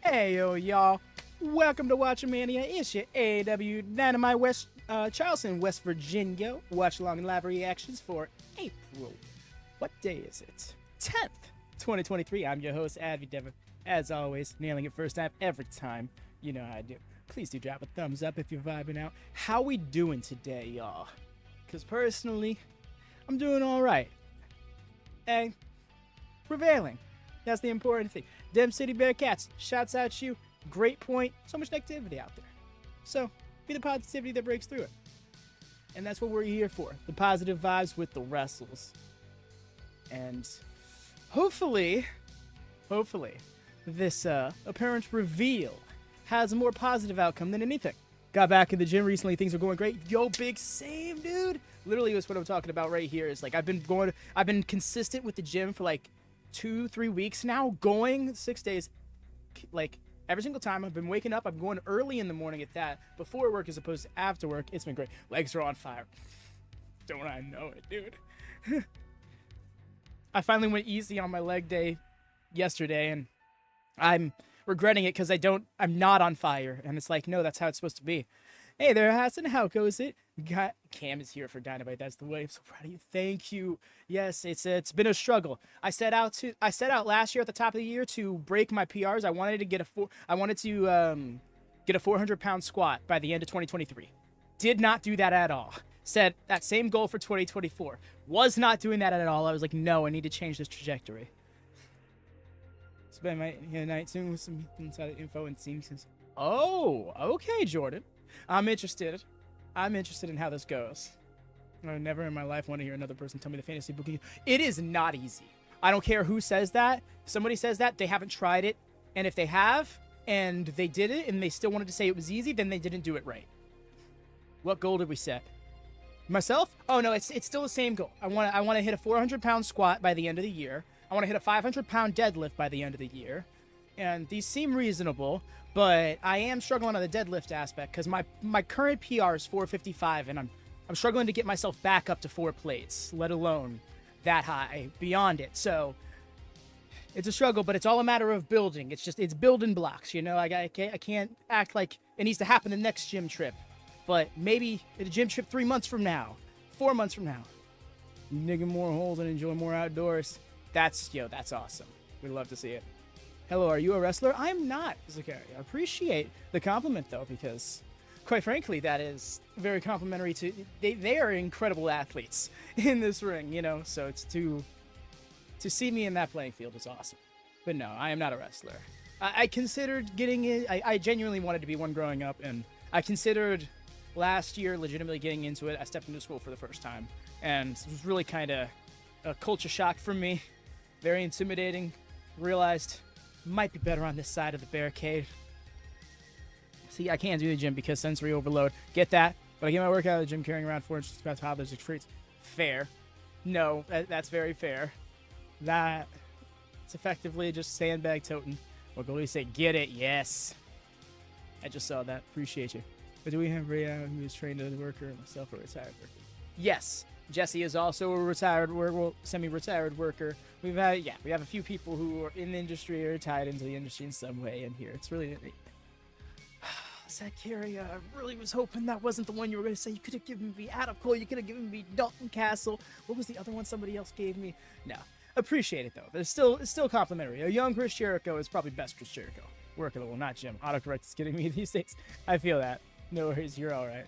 Hey yo, y'all. Welcome to WatchaMania. It's your AEW Dynamite Charleston, West Virginia. Watchalong and live reactions for April. What day is it? 10th, 2023. I'm your host, Advi Devon. As always, nailing it first time every time. You know how I do. Please do drop a thumbs up if you're vibing out. How we doing today, y'all? Because personally, I'm doing all right. And prevailing. That's the important thing. Dem City Bearcats, shouts out you. Great point. So much negativity out there. So, be the positivity that breaks through it. And that's what we're here for. The positive vibes with the wrestles. And hopefully, this apparent reveal has a more positive outcome than anything. Got back in the gym recently. Things are going great. Yo, big same, dude. Literally, that's what I'm talking about right here. Is like I've been consistent with the gym for like 2-3 weeks now, going 6 days, like every single time. I've been waking up. I'm going early in the morning at that, before work as opposed to after work. It's been great. Legs are on fire. Don't I know it, dude? I finally went easy on my leg day yesterday, and I'm regretting it because I'm not on fire. And it's like, no, that's how it's supposed to be. Hey there, Hassan. How goes it? Cam is here for Dynamite. That's the way. I'm so proud of you. Thank you. Yes, it's been a struggle. I set out last year at the top of the year to break my PRs. I wanted to get a 400-pound squat by the end of 2023. Did not do that at all. Set that same goal for 2024. Was not doing that at all. I was like, no, I need to change this trajectory. Spend my night soon with some inside info and seems. Oh, okay, Jordan. I'm interested in how this goes. I never in my life want to hear another person tell me the fantasy booking. It is not easy. I don't care who says that. If somebody says that, they haven't tried it. And if they have, and they did it, and they still wanted to say it was easy, then they didn't do it right. What goal did we set? Myself? Oh no, it's still the same goal. I want to hit a 400-pound squat by the end of the year. I want to hit a 500-pound deadlift by the end of the year. And these seem reasonable, but I am struggling on the deadlift aspect because my current PR is 455, and I'm struggling to get myself back up to 4 plates, let alone that high beyond it. So it's a struggle, but it's all a matter of building. It's building blocks, you know. I can't act like it needs to happen the next gym trip, but maybe at a gym trip 3 months from now, 4 months from now, digging more holes and enjoy more outdoors. That's awesome. We'd love to see it. Hello, are you a wrestler? I'm not, Zakari. I appreciate the compliment, though, because, quite frankly, that is very complimentary to... They are incredible athletes in this ring, you know, so it's to see me in that playing field is awesome. But no, I am not a wrestler. I considered getting it... I genuinely wanted to be one growing up, and I considered last year legitimately getting into it. I stepped into school for the first time, and it was really kind of a culture shock for me. Very intimidating. Realized... might be better on this side of the barricade. See, I can't do the gym because sensory overload. Get that? But I get my workout at the gym carrying around 4 inches of toddlers' treats. Fair. No, that's very fair. It's effectively just sandbag toting. Or go to say, get it, yes. I just saw that. Appreciate you. But do we have Mariah who is trained as a worker and myself a retired worker? Yes. Jesse is also a retired semi-retired worker. We have a few people who are in the industry or tied into the industry in some way in here. It's really... Zachary, I really was hoping that wasn't the one you were going to say. You could have given me Adam Cole. You could have given me Dalton Castle. What was the other one somebody else gave me? No. Appreciate it, though. It's still complimentary. A young Chris Jericho is probably best Chris Jericho. Work a little, not Jim. Autocorrect is getting me these days. I feel that. No worries. You're all right.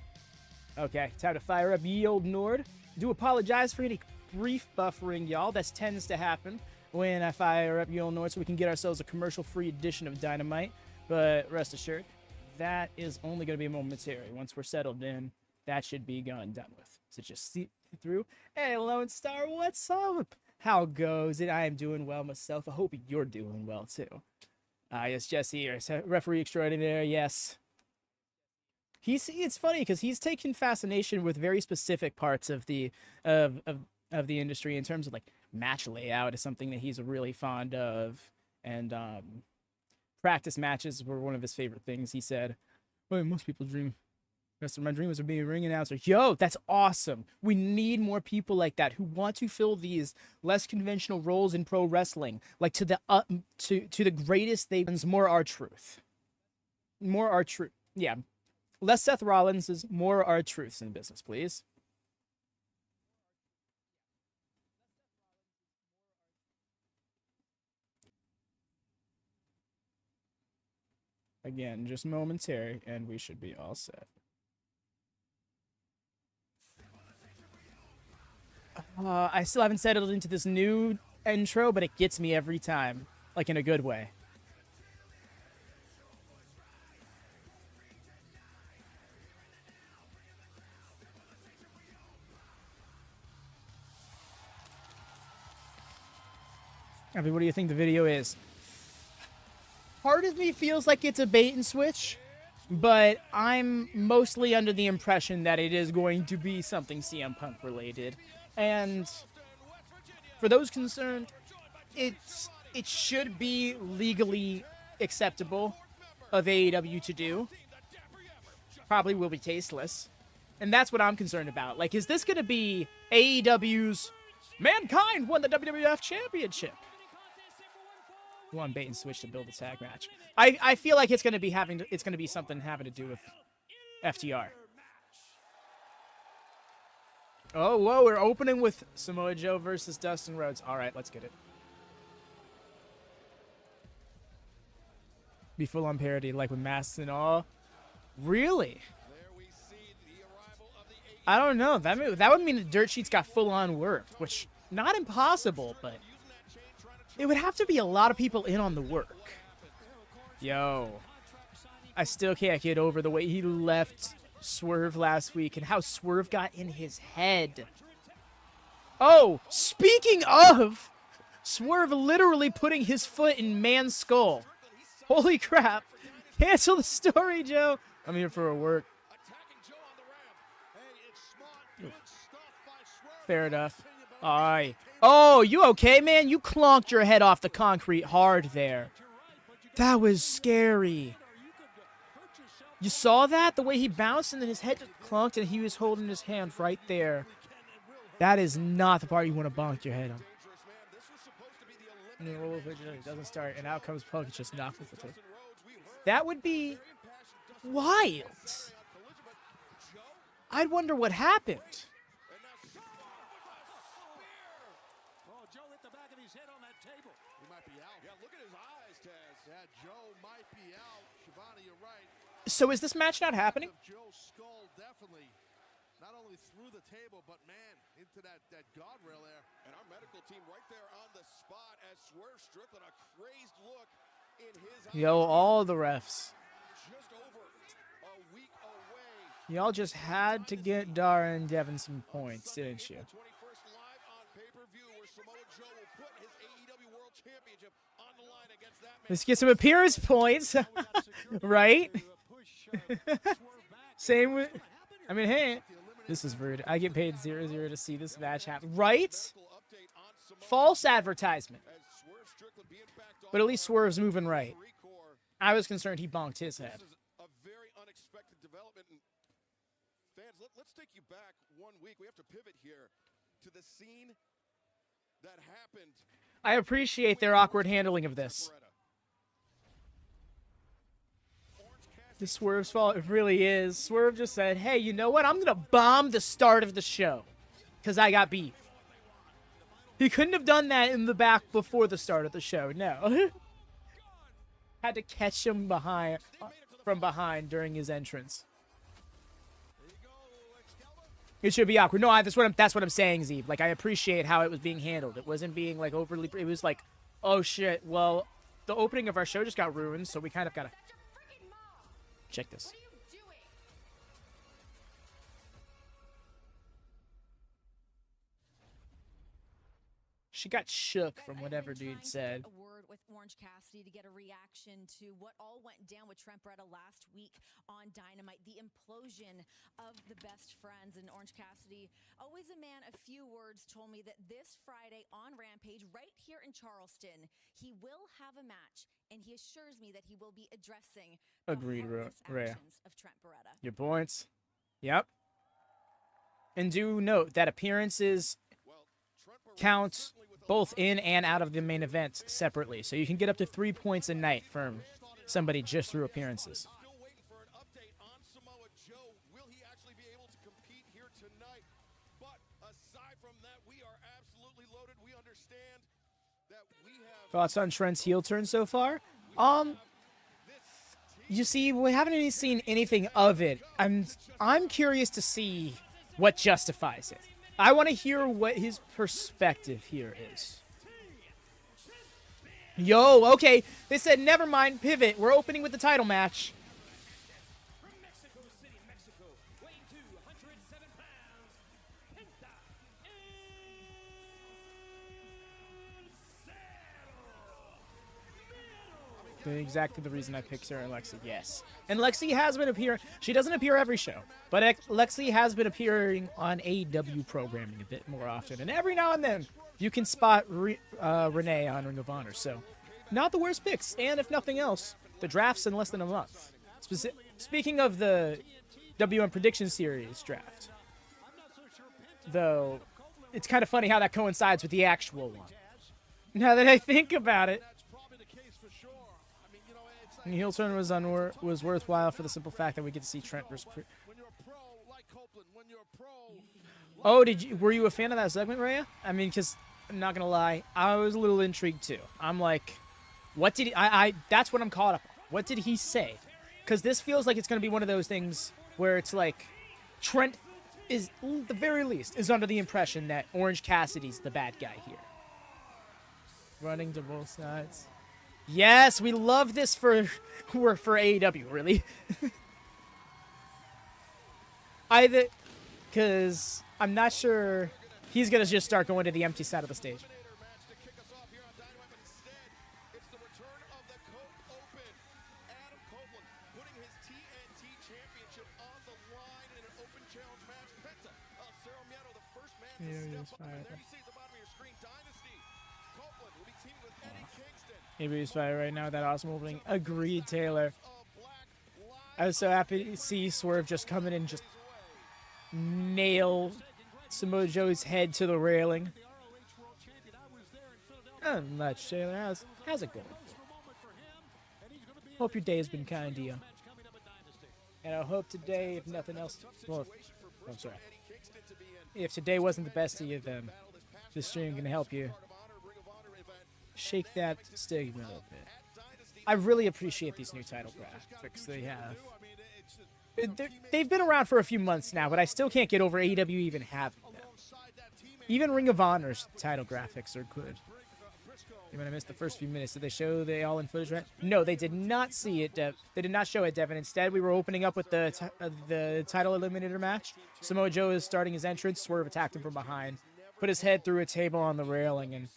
Okay, time to fire up ye old Nord. Do apologize for any brief buffering, y'all. That tends to happen when I fire up ye old Nord so we can get ourselves a commercial-free edition of Dynamite. But rest assured, that is only going to be momentary. Once we're settled in, that should be gone and done with. So just see through. Hey, Lone Star, what's up? How goes it? I am doing well myself. I hope you're doing well, too. Yes, Jesse here. Referee extraordinaire, yes. It's funny because he's taken fascination with very specific parts of the industry in terms of like match layout is something that he's really fond of, and practice matches were one of his favorite things. He said, "Well, most people dream Rest of my dreams of being a ring announcer. Yo, that's awesome. We need more people like that who want to fill these less conventional roles in pro wrestling, like to the greatest they've. More R-Truth. More R-Truth. Yeah. Less Seth Rollins is more R-Truths in business, please. Again, just momentary, and we should be all set. I still haven't settled into this new intro, but it gets me every time, like in a good way. I mean, what do you think the video is? Part of me feels like it's a bait and switch, but I'm mostly under the impression that it is going to be something CM Punk related. And for those concerned, it should be legally acceptable of AEW to do. Probably will be tasteless. And that's what I'm concerned about. Like, is this going to be AEW's Mankind won the WWF Championship? One bait and switch to build a tag match. I feel like it's going to be something having to do with FTR. Oh, whoa, we're opening with Samoa Joe versus Dustin Rhodes. All right, let's get it. Be full on parody, like with masks and all. Really? I don't know. That would mean the dirt sheets got full on work, which not impossible, but it would have to be a lot of people in on the work. Yo, I still can't get over the way he left Swerve last week and how Swerve got in his head. Oh, speaking of, Swerve literally putting his foot in man's skull. Holy crap. Cancel the story, Joe. I'm here for a work. Fair enough. Aye. Oh, you okay, man? You clonked your head off the concrete hard there. That was scary. You saw that? The way he bounced and then his head just clunked and he was holding his hand right there. That is not the part you want to bonk your head on. And then roll over, it doesn't start, and out comes Punk, just knocks with the tape. That would be wild. I'd wonder what happened. So is this match not happening? Not only through the table, but man, into that guardrail there. And our medical team right there on the spot as Swerve Strickland, a crazed look in his eyes. Yo, all the refs. Just over a week away. Y'all just had to get Dara and Devin some points, didn't you? 21st live on pay-per-view where Samoa Joe will put his AEW World Championship on the line against that man. Let's get some appearance points, right? Same with, I mean, hey, this is rude. I get paid 0-0 to see this match happen, right? False advertisement. But at least Swerve's moving right. I was concerned he bonked his head. This is a very unexpected development. And fans, let's take you back 1 week. We have to pivot here to the scene that happened. I appreciate their awkward handling of this. The Swerve's fault, it really is. Swerve just said, hey, you know what? I'm going to bomb the start of the show because I got beef. He couldn't have done that in the back before the start of the show. No. Had to catch him from behind during his entrance. It should be awkward. No, that's what I'm saying, Zeeb. Like, I appreciate how it was being handled. It wasn't being, like, overly... It was like, oh, shit, well, the opening of our show just got ruined, so we kind of got to... Check this. She got shook from whatever dude said. A word with Orange Cassidy to get a reaction to what all went down with Trent Beretta last week on Dynamite, the implosion of the best friends. And Orange Cassidy, always a man of few words, told me that this Friday on Rampage, right here in Charleston, he will have a match, and he assures me that he will be addressing Agreed, the heartless Rhea. actions of Trent Beretta. Your points. Yep. And do note that appearances count both in and out of the main event separately. So you can get up to 3 points a night from somebody just through appearances. Still waiting for an update on Samoa Joe. Will he actually be able to compete here tonight? But aside from that, we are absolutely loaded. We understand that we have Thoughts on Trent's heel turn so far? You see, we haven't really seen anything of it. I'm curious to see what justifies it. I want to hear what his perspective here is. Yo, okay. They said, never mind, pivot. We're opening with the title match. From Mexico City, Mexico, weighing 207 pounds, Penta Exactly the reason I picked her and Lexi, yes. And Lexi has been appearing. She doesn't appear every show, but Lexi has been appearing on AEW programming a bit more often. And every now and then, you can spot Renee on Ring of Honor. So, not the worst picks. And if nothing else, the draft's in less than a month. Speaking of the WM Prediction Series draft, though, it's kind of funny how that coincides with the actual one. Now that I think about it, the heel turn was worthwhile for the simple fact that we get to see Trent versus. Oh, were you a fan of that segment, Rhea? I mean, because I'm not gonna lie, I was a little intrigued too. I'm like, what did he? That's what I'm caught up on. What did he say? Because this feels like it's gonna be one of those things where it's like, Trent is, at the very least, is under the impression that Orange Cassidy's the bad guy here. Running to both sides. Yes, we love this for AEW, really. Either, because I'm not sure he's going to just start going to the empty side of the stage. It's the return of the Copeland. Adam Copeland putting his TNT championship on the line in an open challenge match. Penta, Miedo, the first man to step up. And there you see at the bottom of your screen, Dynasty. Copeland will be teaming with Eddie Kingston. AEW's fire right now with that awesome opening. Agreed, Taylor. I was so happy to see Swerve just come in and just nail Samoa Joe's head to the railing. Not much, Taylor. How's it going? Hope your day has been kind to you. And I hope today, if nothing else, well, I'm sorry. If today wasn't the best of you, then this stream can help you shake that stigma a little bit. I really appreciate these new title graphics they have. They've been around for a few months now, but I still can't get over AEW even having them. Even Ring of Honor's title graphics are good. Even I missed the first few minutes. Did they show the all-in footage, right? No, they did not see it, Dev. They did not show it, Devin. Instead, we were opening up with the title eliminator match. Samoa Joe is starting his entrance. Swerve attacked him from behind. Put his head through a table on the railing, and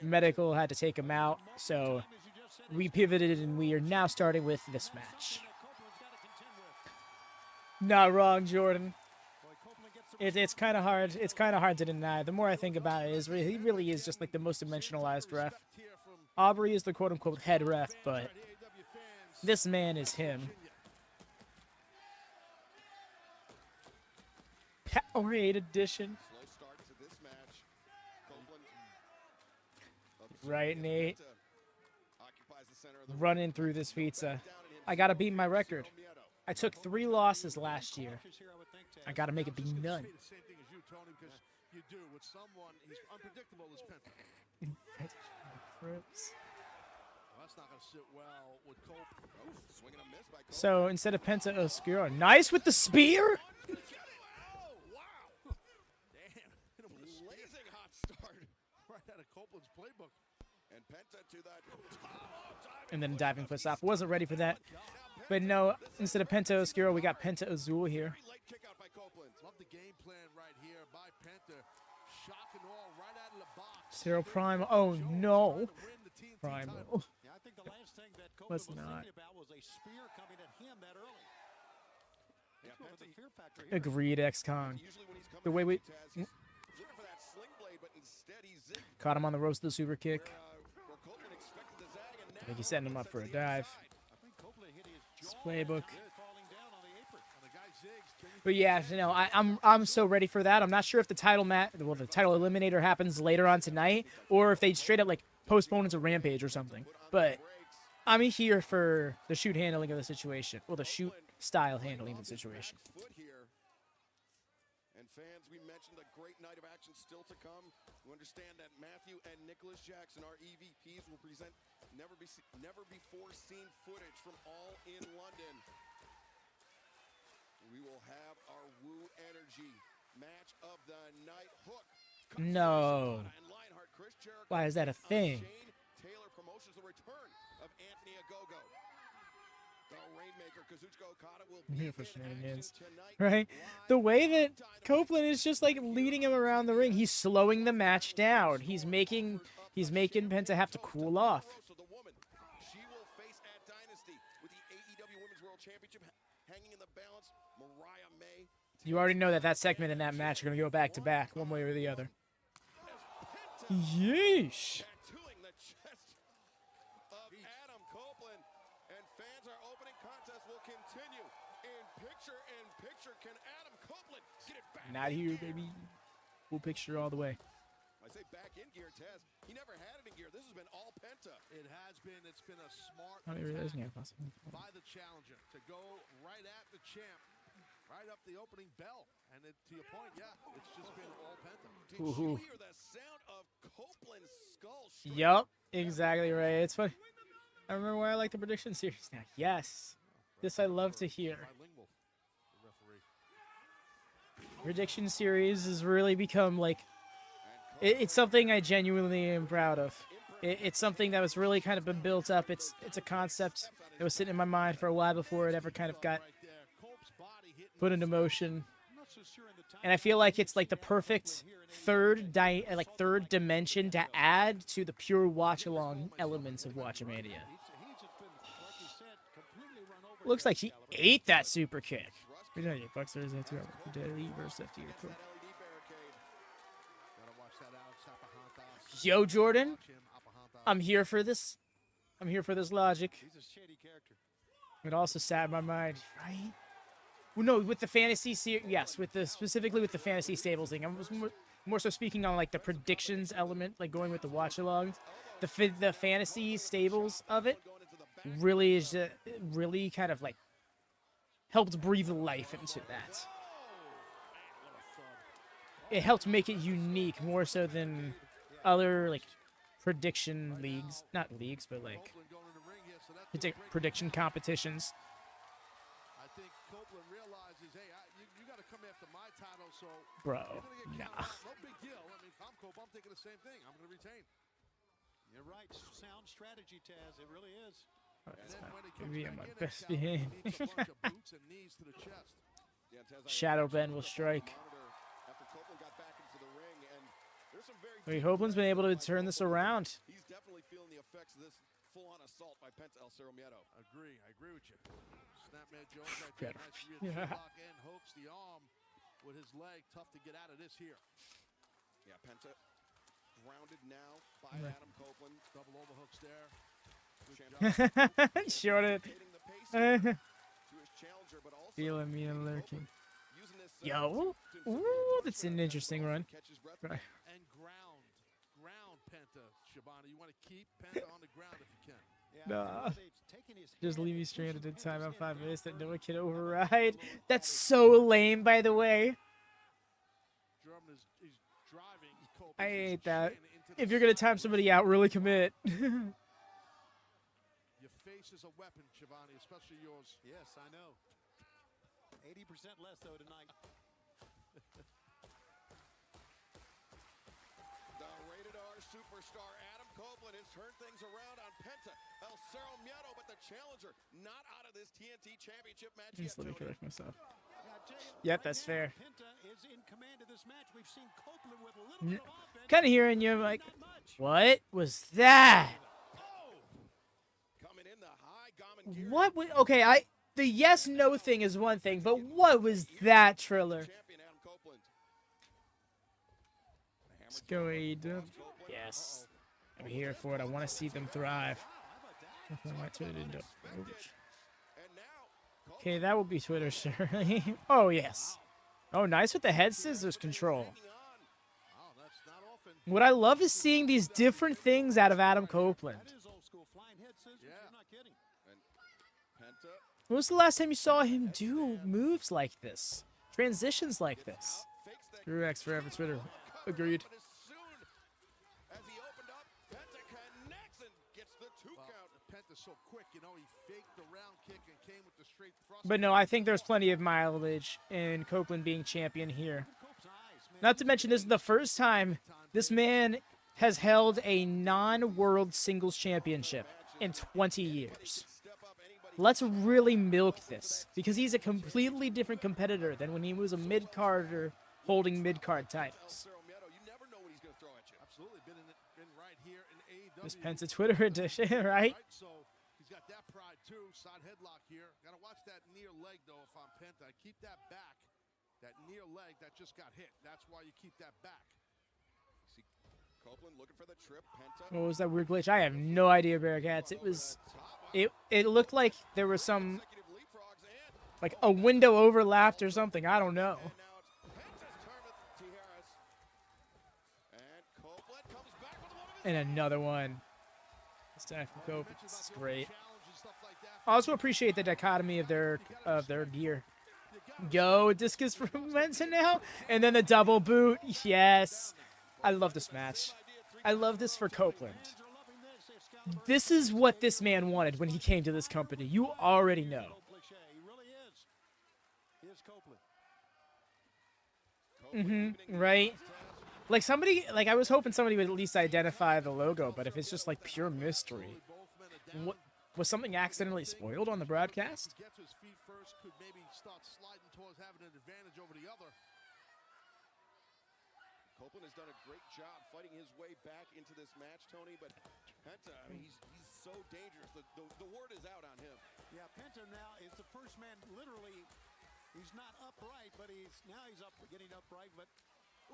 Medical had to take him out. So we pivoted, and we are now starting with this match. Not wrong, Jordan. It's kind of hard. It's kind of hard to deny. The more I think about it, he really is just like the most dimensionalized ref. Aubrey is the quote-unquote head ref, but this man is him. Powerade edition. Right, Nate. Running through this pizza. I gotta beat my record. I took 3 losses last year. I gotta make it be none. So instead of Penta Oscuro, nice with the spear. And then diving foot stop. Wasn't ready for that. But no, instead of Penta Oscuro, we got Penta Azul here. Zero Prime. Oh no. Prime. Let's not. Agreed, X-Con. The way we caught him on the roast of the super kick. I think he's setting him up for a dive. This playbook. But yeah, you know, I'm so ready for that. I'm not sure if the title the title eliminator happens later on tonight, or if they straight up like postpone it to Rampage or something. But I'm here for the shoot handling of the situation. Well, the shoot style handling of the situation. And fans, we mentioned a great night of action still to come. You understand that Matthew and Nicholas Jackson, our EVPs, will present never before seen footage from All in London. We will have our Woo Energy match of the night. Hook. No. And Lionheart, Chris Jericho. Why is that a thing? Shane Taylor promotions the return of Anthony Ogogo. The Rainmaker, Kazuchika Okada, will be Here for in shenanigans, action tonight. right? The way that Copeland is just like leading him around the ring, he's slowing the match down. He's making Penta have to cool off. Rosa, the woman, she will face at Dynasty with the AEW Women's World Championship hanging in the balance. Mariah May. You already know that segment and that match are gonna go back to back, one way or the other. Yeesh. Tattooing the chest of Adam Copeland. And fans, our opening contest will continue. In picture, can Adam Copeland get it back? Not in here, gear? baby. Full picture all the way. I say back in gear, Taz. He never had it in gear. This has been all Penta. It has been. It's been a smart I didn't realize attack it was possible. by the challenger to go right at the champ, right up the opening bell. And to your point, yeah, it's just been all Penta. Did you hear the sound of Copeland's skull? Yup, exactly right. It's funny. I remember why I like the prediction series now. Yes. This I love to hear. Bilingual, the referee. Prediction series has really become like it's something I genuinely am proud of. It's something that was really kind of been built up. It's a concept that was sitting in my mind for a while before it ever kind of got put into motion. And I feel like it's like the perfect third dimension to add to the pure watch-along elements of WatchaMania. Looks like she ate that super kick. $8 Thursday, 2 hours per day versus FD. Cool. Yo, Jordan, I'm here for this. I'm here for this logic. He's a shady character. It also sat in my mind, right? Well, no, with the fantasy yes, specifically with the fantasy stables thing. I was more so speaking on like the predictions element, like going with the watch-alongs. The fantasy stables of it really is really kind of like helped breathe life into that. It helped make it unique more so than other like prediction leagues, not leagues, but like prediction competitions. I think Copeland realizes, hey, you got to come after my title, so Bro, you're gonna get nah. counted out. No big deal. I mean, if I'm Cope, I'm thinking the same thing. I'm going to retain. You're right. Sound strategy, Taz. It really is. And then when he comes Maybe back I'm my in at best Cal, he behaved. needs a bunch of boots and knees to the chest. Shadow Ben will strike. After Copeland got back into the ring, and there's some very Wait, Copeland's been able to turn this around. He's definitely feeling the effects of this full-on assault by Penta El Miedo. I agree with you. Snapmare Jones right Better. there. Nice rear Yeah. lock and hooks the arm with his leg. Tough to get out of this here. Yeah, Penta grounded now by Right. Adam Copeland. Double overhooks there. Good job. Short it. Dictating the pace here to his challenger, but also Feeling me and lurking. using this, Yo. to Ooh, inflict that's pressure an on interesting Copeland run. to catch his breath. Right. And ground Penta, Shibata. You want to keep Penta on the ground if you can. Nah. They've taken his Just hand leave and you stranded in pushed time on Penta's 5 hand minutes that back no one further. can override. That's so lame, by the way. German is driving Copeland. I He's hate that. chain into the If you're gonna side. time somebody out, really commit. Your face is a weapon, Shivani, especially yours. Yes, I know. 80% less, though, tonight. The rated R superstar Adam Copeland has turned things around on Penta El Miedo, but the challenger not out of this TNT Championship match yet. Just let me Tony. correct myself. Yeah, I tell you, Yep, right that's now, fair. Penta is in command of this match. We've seen Copeland with a little bit of offense. Kind of hearing you, like, Not much. what was that? Coming in the high Gammon gear. What was okay? The yes no thing is one thing, but what was that, Triller? Champion Adam Copeland. Let's go AEW. Yes, I'm here for it. I want to see them thrive. I might turn it into. And now Okay, that will be Twitter, surely. Oh, yes. Oh, nice with the head scissors control. Oh, that's not often. What I love is seeing these different things out of Adam Copeland. That is old school. Flying head scissors. Yeah. You're not kidding. And Penta When was the last time you saw him do moves like this? Transitions like this? Fakes that Screw X forever, Twitter. Agreed. But as soon as he opened up, Penta connects and gets the 2 count. Penta's so quick, you know, he faked the round kick and came with the straight thrust. But no, I think there's plenty of mileage in Copeland being champion here. Cope's eyes, man. Not to mention, this is the first time this man has held a non-world singles championship in 20 years. Let's really milk this, because he's a completely different competitor than when he was a mid-carder holding mid-card titles. Miedo, you never know what he's going to throw at you. Absolutely been right here in AEW. This Penta Twitter edition, right? So he's got that pride too. Side headlock here. Got to watch that near leg though. If I'm Penta, keep that back. That near leg that just got hit. That's why you keep that back. See Copeland looking for the trip. Penta. What was that weird glitch? I have no idea, Bearcats. It looked like there was some, Consecutive leapfrogs and like a window overlapped or something. I don't know. now it's Penta's turn with Tijeras. And Copeland comes back with one of his. And another one. This time from Copeland. This is great. Challenge and stuff like that. I also appreciate the dichotomy of their gear. Go, discus from Mensa now, and then the double boot. Yes, I love this match. I love this for Copeland. This is what this man wanted when he came to this company. You already know. Cliche. He really is. He is Copeland. Right? Like somebody, like I was hoping somebody would at least identify the logo, but if it's just like pure mystery, what was something accidentally spoiled on the broadcast? Gets his feet first, could maybe start sliding towards having an advantage over the other. Copeland has done a great job fighting his way back into this match, Tony. But Penta, I mean, he's so dangerous. The word is out on him. Yeah, Penta now is the first man. Literally, he's not upright, but he's up, getting upright. But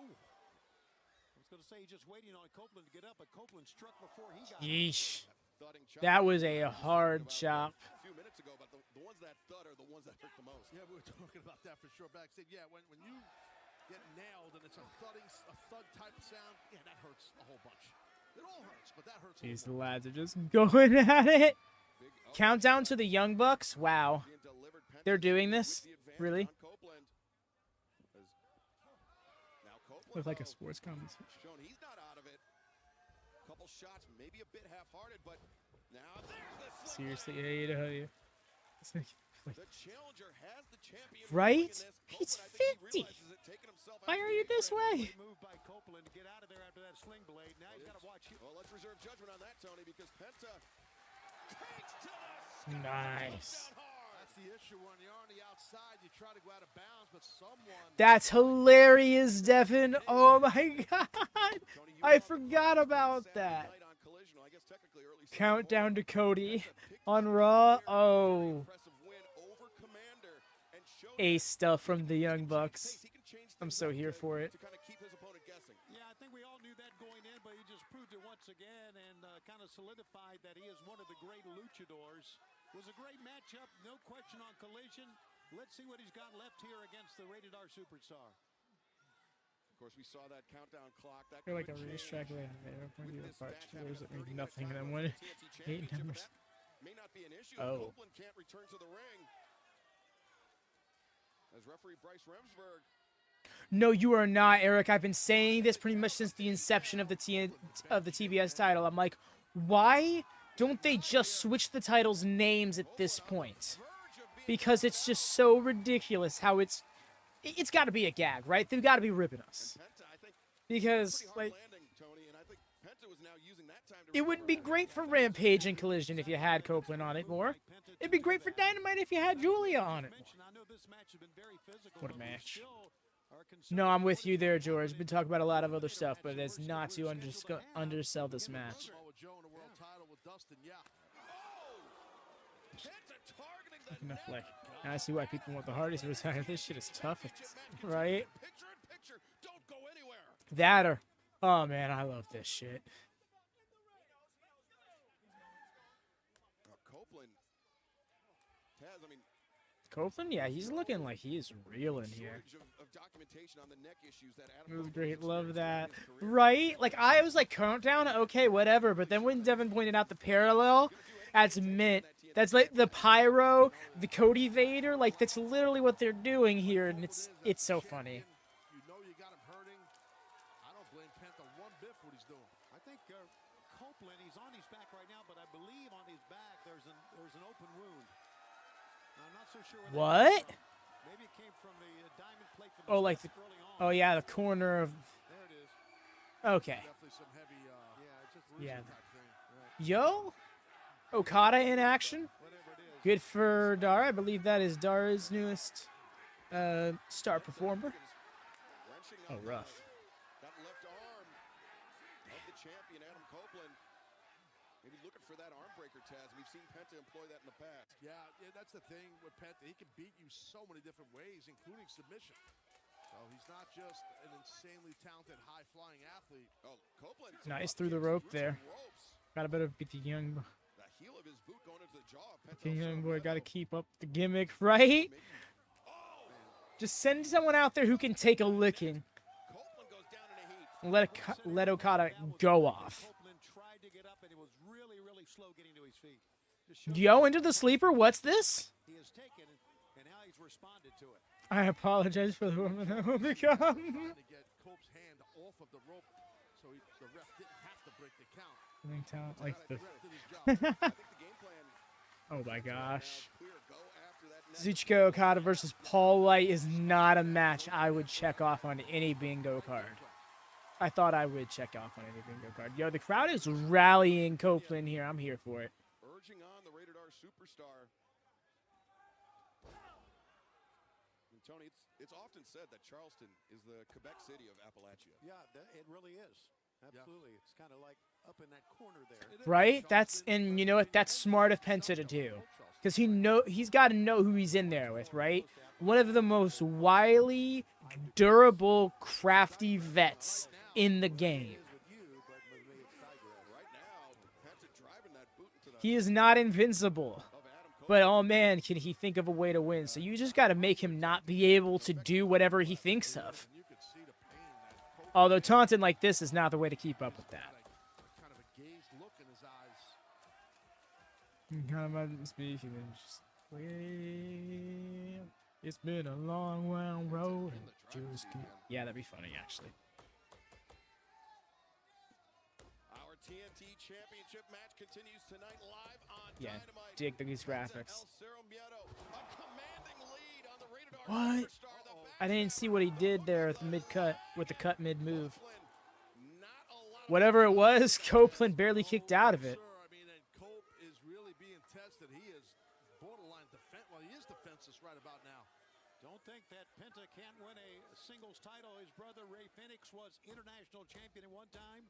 ooh, I was going to say he's just waiting on Copeland to get up, but Copeland struck before he got up. Yeesh. Thudding chop. That was a hard chop. A few minutes ago, but the ones that thud are the ones that hurt the most. Yeah, we were talking about that for sure backstage. Yeah, when you get nailed and it's a thud type of sound, yeah, that hurts a whole bunch. It all hurts, but that hurts. Jeez, a the whole bunch. lads are just going at it. Big up Countdown to the Young Bucks. Wow. being delivered. Penta They're doing this? with the advantage Really? on Copeland. Now Copeland, Look like a though, sports conversation. shown he's not out of it. Couple shots, maybe a bit half-hearted, but now there's the Seriously, AEW. It's like- The challenger has the champion. Right? in this. He's Copeland, I think 50. he realizes it, taking himself Why out are of you the this apron. way? Good move by Copeland to get out of there after that sling blade. Now he's got to watch. Well, let's reserve judgment on that, Tony, because Penta takes to the Nice. down hard. That's the issue. When you're on the outside, you try to go out of bounds, but someone. That's hilarious, Devin. Oh my god. Tony, you I were on the forgot broadcast about Saturday that. night on Collision. I guess technically early Sunday Countdown to morning. Cody Penta picked on up Raw. a very Oh. impressive win over Commander and showed Ace stuff from the Young he can Bucks. change- he can change I'm things so up here to- for it. To kind of keep his opponent guessing. Yeah, I think we all knew that going in, but he just proved it once again and kind of solidified that he is one of the great luchadors. It was a great matchup, no question on Collision. Let's see what he's got left here against the Rated R Superstar. Of course, we saw that countdown clock. That They're like a could racetrack change right there. with this Part match two, having there's a 30-minute nothing and time then limit one. for the TNT 8 Championship, but numbers. that may not be an issue Oh. if Copeland can't return to the ring. As referee Bryce Remsburg. No, you are not, Eric. I've been saying this pretty much since the inception of the TBS title. I'm like, why don't they just switch the titles' names at this point? Because it's just so ridiculous how it's got to be a gag, right? They've got to be ripping us. Penta, I think, Because pretty hard like landing, Tony, and I think Penta was now using that time to it would be great for Rampage and Collision if you had Copeland on it more. It'd be great for Dynamite if you had Julia on it. I know this match has been very physical. What a but we match. still are concerned No, I'm with you there, George. We've been talking about a lot of other stuff, but it's not to undersell this match. Samoa Joe in a world title with Dustin. Yeah. Penta targeting the Enough, neck. like, now I see why people want the Hardys to retire. This shit is tough, right? Picture in picture. Don't go anywhere. That or, oh man, I love this shit. Copeland has, I mean, Copeland, yeah, he's looking like he is real in here. It was great. Love that. Right? Like, I was like, countdown? Okay, whatever. But then when Devin pointed out the parallel, that's mint. That's like the pyro, the Cody Vader. Like, that's literally what they're doing here. And it's so funny. You know you got him hurting. I don't blame Penta one bit for what he's doing. I think Copeland, he's on his back right now, but I believe on his back there's an open wound. I'm not so sure. What? Maybe it came from the diamond plate from the Oh, like the, early on. oh yeah, the corner of. There it is. Okay. Definitely some heavy, Yeah, it's just Yeah. type thing. Right. Yo, Okada in action. Whatever it is. Good for Dara. I believe that is Dara's newest star performer. Oh, rough. That left arm of the champion, Adam Copeland. Maybe looking for that arm breaker, Taz. We've seen Penta employ that in the past. Yeah, that's the thing with Penta. He can beat you so many different ways, including submission. So he's not just an insanely talented, high-flying athlete. Oh, Copeland. Nice through the rope there. Got to better beat the young. The heel of his boot going into the jaw of Penta. The young boy got to keep up the gimmick, right? Just send someone out there who can take a licking. Copeland goes down in a heat. Let Okada go off. Copeland tried to get up, and it was really, really slow getting to his feet. Just showed Yo, into the sleeper. What's this? he has taken it, and how he's responded to it. I apologize for the woman I will become. Trying to get Cope's hand off of the rope so the ref didn't have to break the count. Talent like The the. ref did his job. I think the game plan Oh my gosh. clear. Go after that next. Zuchika Okada versus Paul White is not a match I would check off on any bingo card. I thought I would check off on any bingo card. Yo, the crowd is rallying Copeland here. I'm here for it. Urging on the Rated R superstar. And Tony, it's often said that Charleston is the Quebec City of Appalachia. Yeah, it really is. Absolutely. It's kind of like up in that corner there. Right? And you know what? That's smart of Penta to do. Because he's got to know who he's in there with, right? One of the most wily, durable, crafty vets in the game. Right now, Penta driving that boot into the He is not invincible. of Adam Copeland. But oh man, can he think of a way to win? So you just got to make him not be able to do whatever he thinks of. You could see the pain that Cope Although taunting like this is not the way to keep up with that. like kind of a gazed look in his eyes. Kind of about speaking and just well, it's been a long, round road. and just keep- Yeah, that'd be funny actually. Our TNT Championship match continues tonight live on Yeah, Dynamite. dig these Penta graphics. El Cero Miedo, a commanding lead on the Rated R What? superstar, the I didn't see what he did there at the mid cut with the cut mid move. Copeland. Not a lot of Whatever it was, Copeland barely kicked out of it. Sure, I mean, and Cope is really being tested. He is borderline defense. Well, he is defenseless right about now. Don't think that Penta can't win a singles title. His brother Ray Phoenix was international champion at one time.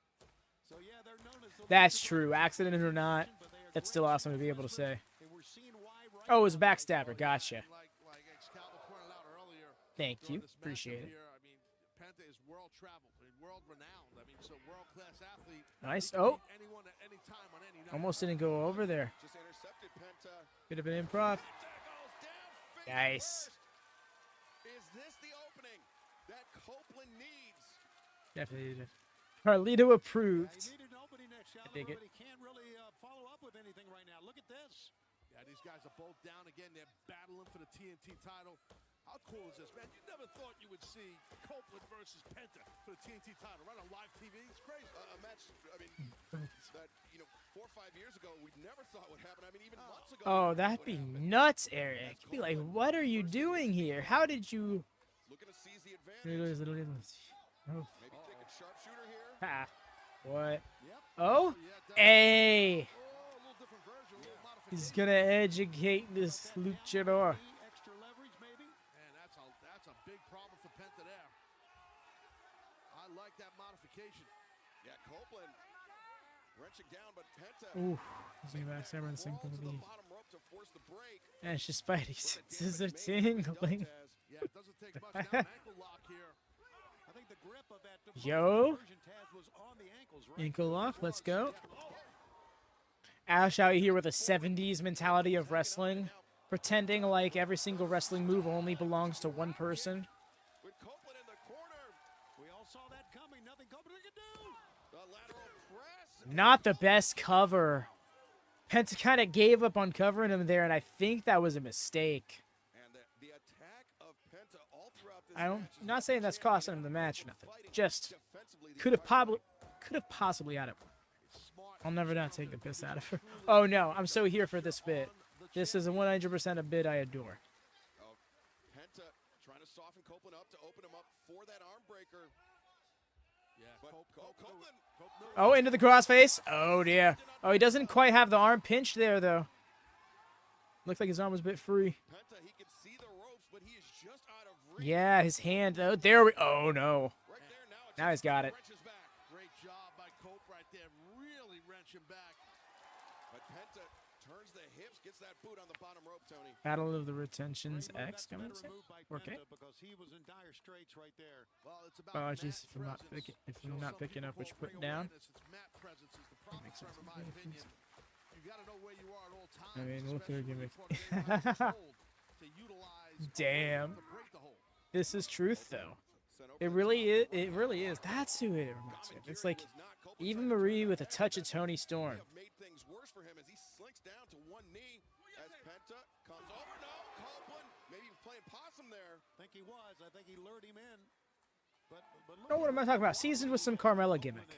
So yeah, they're known as the That's true. Accident or not, but they are that's great still awesome to be able to say. and we're seeing why right Oh, it was a now. backstabber. Gotcha. Like Excalibur pointed out earlier. Thank during you. this matchup Appreciate it. here, I mean, Penta is world traveled, world renowned. I mean, so world class athlete. Nice. He can Oh, beat anyone at any time on any night. almost didn't go over there. just intercepted Penta. Bit of an improv. Penta goes down face Nice. first. Is this the opening that Copeland needs? Definitely did. Carlito He approved. needed an opening next dig Caliber, it. but he can't really follow up with anything right now. Look at this. Yeah, these guys are both down again. They're battling for the TNT title. How cool is this, man? You never thought you would see Copeland versus Penta for the TNT title right on live TV. It's crazy. A match, I mean, that, 4 or 5 years ago, we never thought would happen. I mean, even months ago. Oh, we that'd thought be would happen. nuts, Eric. Be like, what are you doing here? How did you? Looking to seize the advantage. Oh, Maybe taking sharpshooter here. ha. What? Yep. Oh, Yeah, definitely. hey. Oh, a little different version, a little modification. He's gonna educate this luchador. Extra leverage, maybe. Man, that's a big problem for Penta there. I like that modification. Yeah, Copeland wrenching down, but Penta Ooh, he's gonna backstab and sink crawled into to the the. bottom rope to force the break. And it's just Spidey Look at senses are damage made. tingling. Yeah, it doesn't take much. Now an ankle lock here. I think the grip of that Yo. version, Taz, was on the ankles, right? Ankle lock. Let's go. Ash out here with a 70s mentality of wrestling. pretending like every single wrestling move only belongs to one person. With Copeland in the corner. We all saw that coming. Nothing Copeland can do. The lateral press. Not the best cover. Penta kind of gave up on covering him there, and I think that was a mistake. And the attack of Penta all throughout this I'm match is not saying that's costing him the match or nothing. Just defensively. could have possibly had it. I'll never not take the piss out of her. Oh no, I'm so here for this bit. This is 100% a bit I adore. Oh, Penta trying to soften Copeland up to open him up for that arm breaker. Yeah, But Copeland. Oh, into the crossface. Oh dear. Oh, he doesn't quite have the arm pinched there though. Looks like his arm was a bit free. Penta, he can see the ropes, but he is just out of reach. Yeah, his hand. Oh, there we. Oh no. Right there now. It's Now he's got it. wrenches back. great job by Cope right there. Really wrenching back. But Penta turns the hips, gets that boot on the bottom rope, Tony. Battle of the Retentions Great move. X That's a coming better soon. move by Okay. Penta because he was in dire straits right there. Well, it's about Oh mat jeez, if I'm not presence. picking, So some picking up people what you're call putting ring down. awareness. It's mat presence is the proper makes term, sense. in my opinion. You got to know where you are at all times. I mean, look at her especially gimmick. before the game line is told to utilize Damn. to break the hold. This is truth though. Sent over It the really top. is. It really is. That's who it reminds me of. It's like Commentary was not Copeland's Eva side. Marie with a touch of Toni Storm. May have made things worse for him as he slinks down to one knee as Penta comes over. No, Copeland maybe he was playing possum there. I think he was. I think he lured him in. But look Oh, what am I talking about? Seasoned with some Carmella gimmick.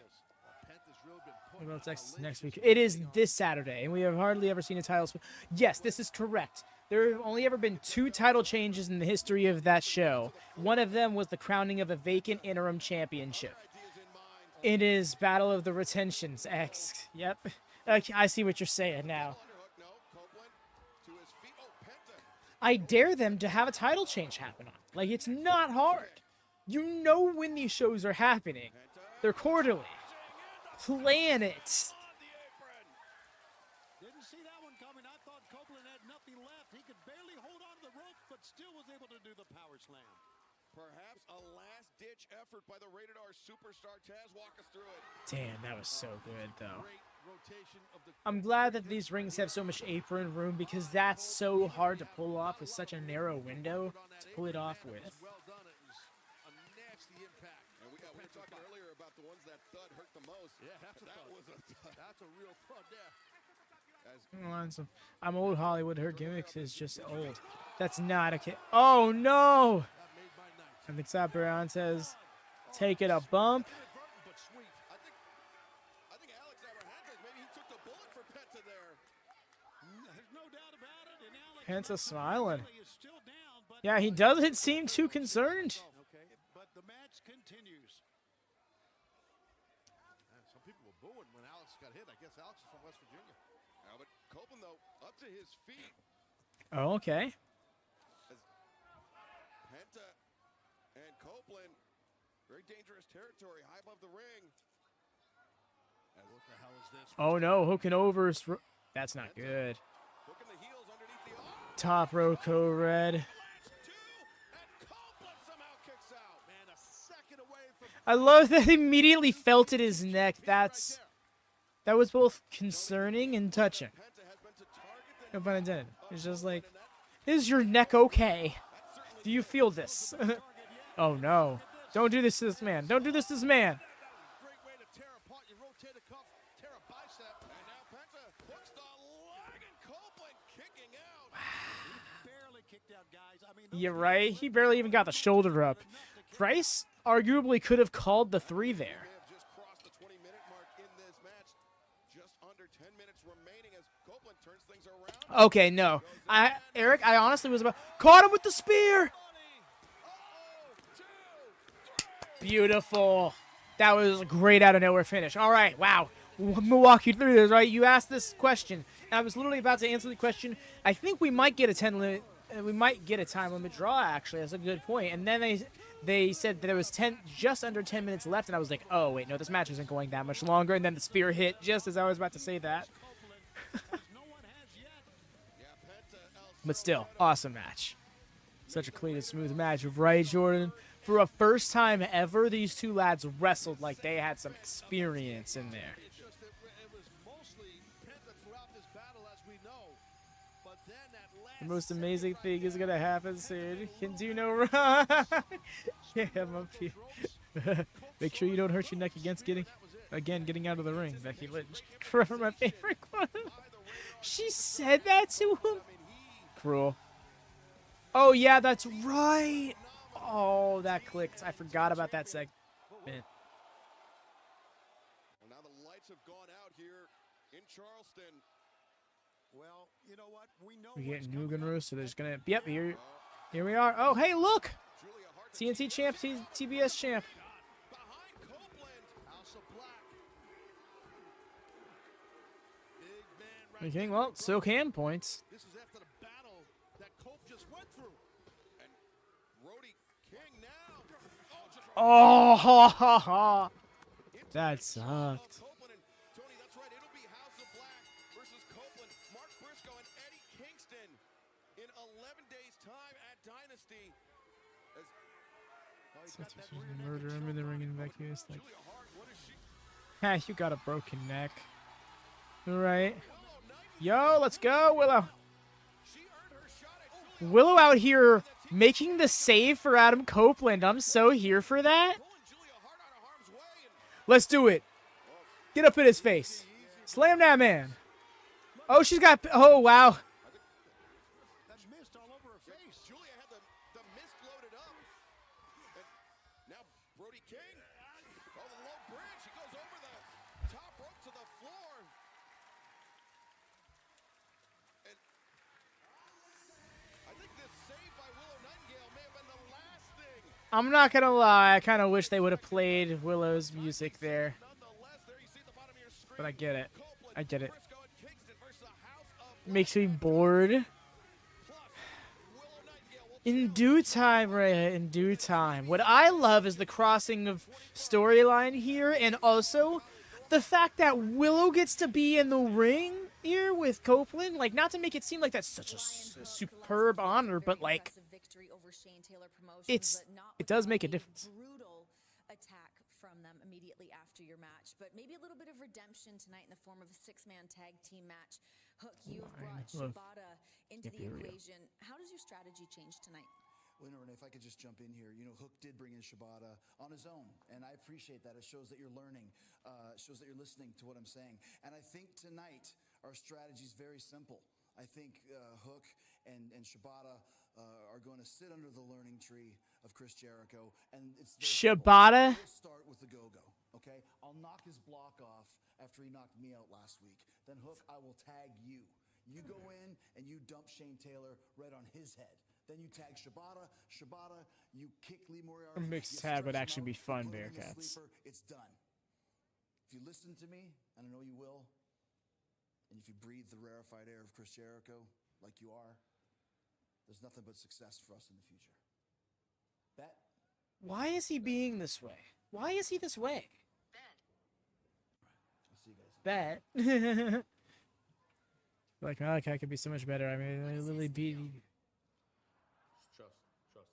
Penta's really been What putting about out next week? It is this Saturday, and we have hardly ever seen a title. Yes, this is correct. There have only ever been 2 title changes in the history of that show. One of them was the crowning of a vacant interim championship. Ideas in mind. It is Battle of the Retentions X. Yep. Okay, I see what you're saying now. Underhook, no. Copeland to his feet. Oh, Penta. I dare them to have a title change happen on. Like, it's not hard. You know when these shows are happening. They're quarterly. Plan it. On the apron. Didn't see that one coming. I thought Copeland had nothing left. He could barely hold on to the rope, but still was able to do the power slam. Perhaps a last-ditch effort by the Rated R superstar. Taz, walk us through it. Damn, that was so good, though. great rotation of the I'm glad that these rings have so much apron room because that's so hard to pull off with such a narrow window to pull it off with. well done. It was a nasty impact. And we were talking earlier about the ones that thud hurt the most. Yeah, that's a that thud. was a thud. That's a real thud there. As I'm old Hollywood. Her gimmicks is just old. That's not okay. Oh no! That made my night. And the top around says, "Take it a bump." Inadvertent but sweet. I think Alex Abrahantes, maybe he took the bullet for Penta there. There's no doubt about it. And Alex Penta smiling. is still down, but Yeah, he doesn't seem too concerned. okay. But the match continues. Man, some people were booing when Alex got hit. I guess Alex is from West Virginia. But Copeland, though, up to his feet. Oh, okay. As Penta and Copeland, very dangerous territory, high above the ring. What the hell is this? Oh no, hooking over. That's not good. Hooking the heels underneath the arm. Top row co-red. Last two, and Copeland somehow kicks out. Man, a second away from I love that he immediately felt at his neck. That was both concerning and touching. Penta has been to target No the pun intended. It's just like, is your neck okay? Do you feel this? Oh no. Don't do this to this man. Don't do this to this man. great way to tear apart. You rotate a cuff, tear a bicep. And now Penta hooks the leg, and Copeland kicking out. Barely kicked out, guys. I mean, You're right. He barely even got the shoulder up. Price arguably could have called the 3 there. They have just crossed the 20-minute mark in this match. Just under 10 minutes remaining as Copeland turns things around. Okay, no. Eric, I honestly was about caught him with the spear. Beautiful. That was a great out of nowhere finish. All right, wow. I'm gonna walk you through this, right? You asked this question, and I was literally about to answer the question. I think we might get a 10 limit. We might get a time limit draw. Actually, that's a good point. And then they said that there was just under 10 minutes left, and I was like, oh wait, no, this match isn't going that much longer. And then the spear hit just as I was about to say that. But still, awesome match. Such a clean and smooth match, right, Jordan? For a first time ever, these two lads wrestled like they had some experience in there. It's just that it was mostly Penta throughout this battle, as we know. But then that last The most second amazing right thing is there, gonna happen that soon. little Can do low no blow. wrong. Yeah, Screwed I'm on up those here. ropes. Make sure you don't hurt your neck against getting out of the ring. Becky Lynch. Forever my favorite quote. She said that to him. Cruel. Oh yeah, that's right. Oh, that clicked. I forgot about that segment. Well, now the lights have gone out here in Charleston. Well, you know what? We know We what's get coming Nugan up. Rose, so there's gonna. Yep, here we are. Oh, hey, look. Julia Hart TNT champ, TBS champ. behind Copeland. House of Black. Big man right Okay, there. well, so can points. This is after the battle that Cope just went through. And Brody King now. Oh, just Oh, ha ha ha. into That the jaw of sucked. Copeland. And Tony, that's right. It'll be House of Black versus Copeland. Mark Briscoe and Eddie Kingston in 11 days' time at Dynasty. As Such a murder him in the ring and Becky is like, Julia Hart, what is she? ha, you got a broken neck. All right. Yo, let's go, Willow. She earned her shot at Julia Willow out here making the save for Adam Copeland. I'm so here for that. pulling Julia Hart out of harm's way. And Let's do it. Get up in his face. Slam that man. Oh, she's got. Oh, wow. That mist all over her face. Julia had the mist loaded up. And now Brody King. Oh, the low bridge. He goes over the top rope to the floor. And I think this save by Willow Nightingale may have been the last thing. I'm not going to lie. I kind of wish they would have played Willow's music there. Nonetheless, there you see the bottom of your screen. But I get it. Copeland, I get it. Briscoe, and Kingston versus the House of Makes me bored. Plus, Willow Nightingale will In due time, Rhea, in due time. What I love is the crossing of storyline here, and also the fact that Willow gets to be in the ring here with Copeland. Like, not to make it seem like that's such a superb honor, but like, it does make a difference. Brutal attack from them immediately after your match, but maybe a little bit of redemption tonight in the form of a six-man tag team match. Hook, you've brought Love. Shibata into Can't the be real. equation. How does your strategy change tonight? Well, you know, Renee, if I could just jump in here, you know, Hook did bring in Shibata on his own, and I appreciate that. It shows that you're learning, shows that you're listening to what I'm saying. And I think tonight our strategy is very simple. I think Hook and Shibata are going to sit under the learning tree of Chris Jericho, and it's very simple. Shibata? We'll start with the Ogogo, okay? I'll knock his block off after he knocked me out last week. Then Hook, I will tag you. You go in and you dump Shane Taylor right on his head. Then you tag Shibata. Shibata, you kick Lee Moriarty. A mixed you tag would stretch him actually be out, fun, you put him in the Bearcats. sleeper, it's done. If you listen to me, and I know you will, and if you breathe the rarefied air of Chris Jericho like you are, there's nothing but success for us in the future. Bet. Why is he being this way? Why is he this way? I'll see you guys. Bet. Like, Malachi could be so much better. I mean, I literally beat. Trust.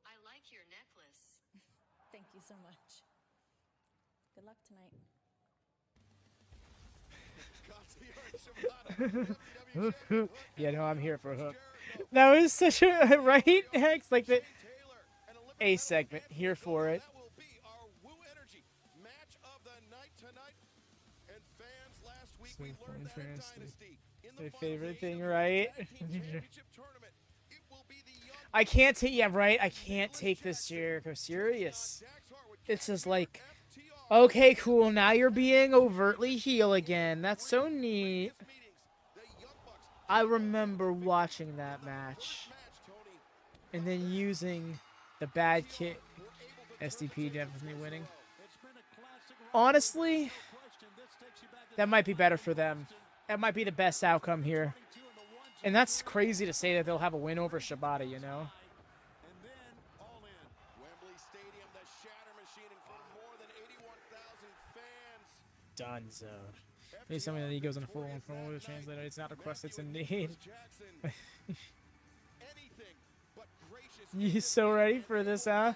I like your necklace. Thank you so much. Good luck tonight. Yeah, no, I'm here for Hook. That was such a right, Hex, like the A segment. Here for it. That will be our Woo Energy match of the night tonight. And fans, last week we learned that at Dynasty, in the My finals favorite of the thing, AEW right? Tag Team Championship Tournament, it will be the Young I can't take. Yeah, right. I can't take this Jericho serious. Dax Hart with It's just like, FTR. okay, cool. Now you're being overtly heel again. That's so neat. Meetings, the Young Bucks I remember watching that match match, Tony. and then using the bad kick. SDP definitely winning. It's been a classic run. Honestly, Question, this takes you back to that might be better for them. That might be the best outcome here. And that's crazy to say that they'll have a win over Shibata, you know? and then all in. Wembley Stadium, the Shatter Machine, in front of more than 81,000 fans. Dunzo. Maybe something that he goes on a full on promo with the translator. It's not a request, it's a need. Jackson. Anything but gracious. You so ready for this, huh?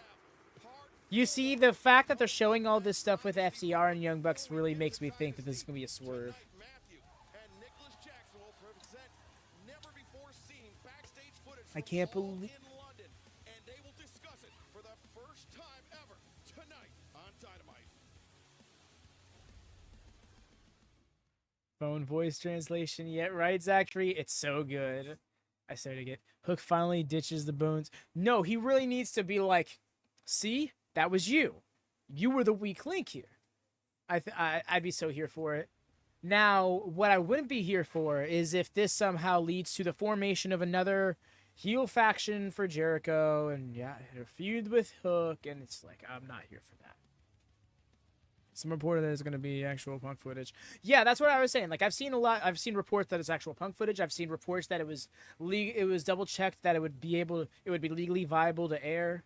Part You see, the fact that they're showing all this stuff with FTR and Young Bucks really makes me think that this is going to be a swerve. I can't believe... in London, and they will discuss it for the first time ever tonight on Dynamite. Phone voice translation yet, right, Zachary? It's so good. I started to get... Hook finally ditches the bones. No, he really needs to be like, see? That was you. You were the weak link here. I'd be so here for it. Now, what I wouldn't be here for is if this somehow leads to the formation of another heel faction for Jericho and yeah, a feud with Hook, and it's like, I'm not here for that. Some reported that there's going to be actual Punk footage. Yeah, that's what I was saying. Like, I've seen reports that it's actual Punk footage. I've seen reports that it was double checked that it would be legally viable to air.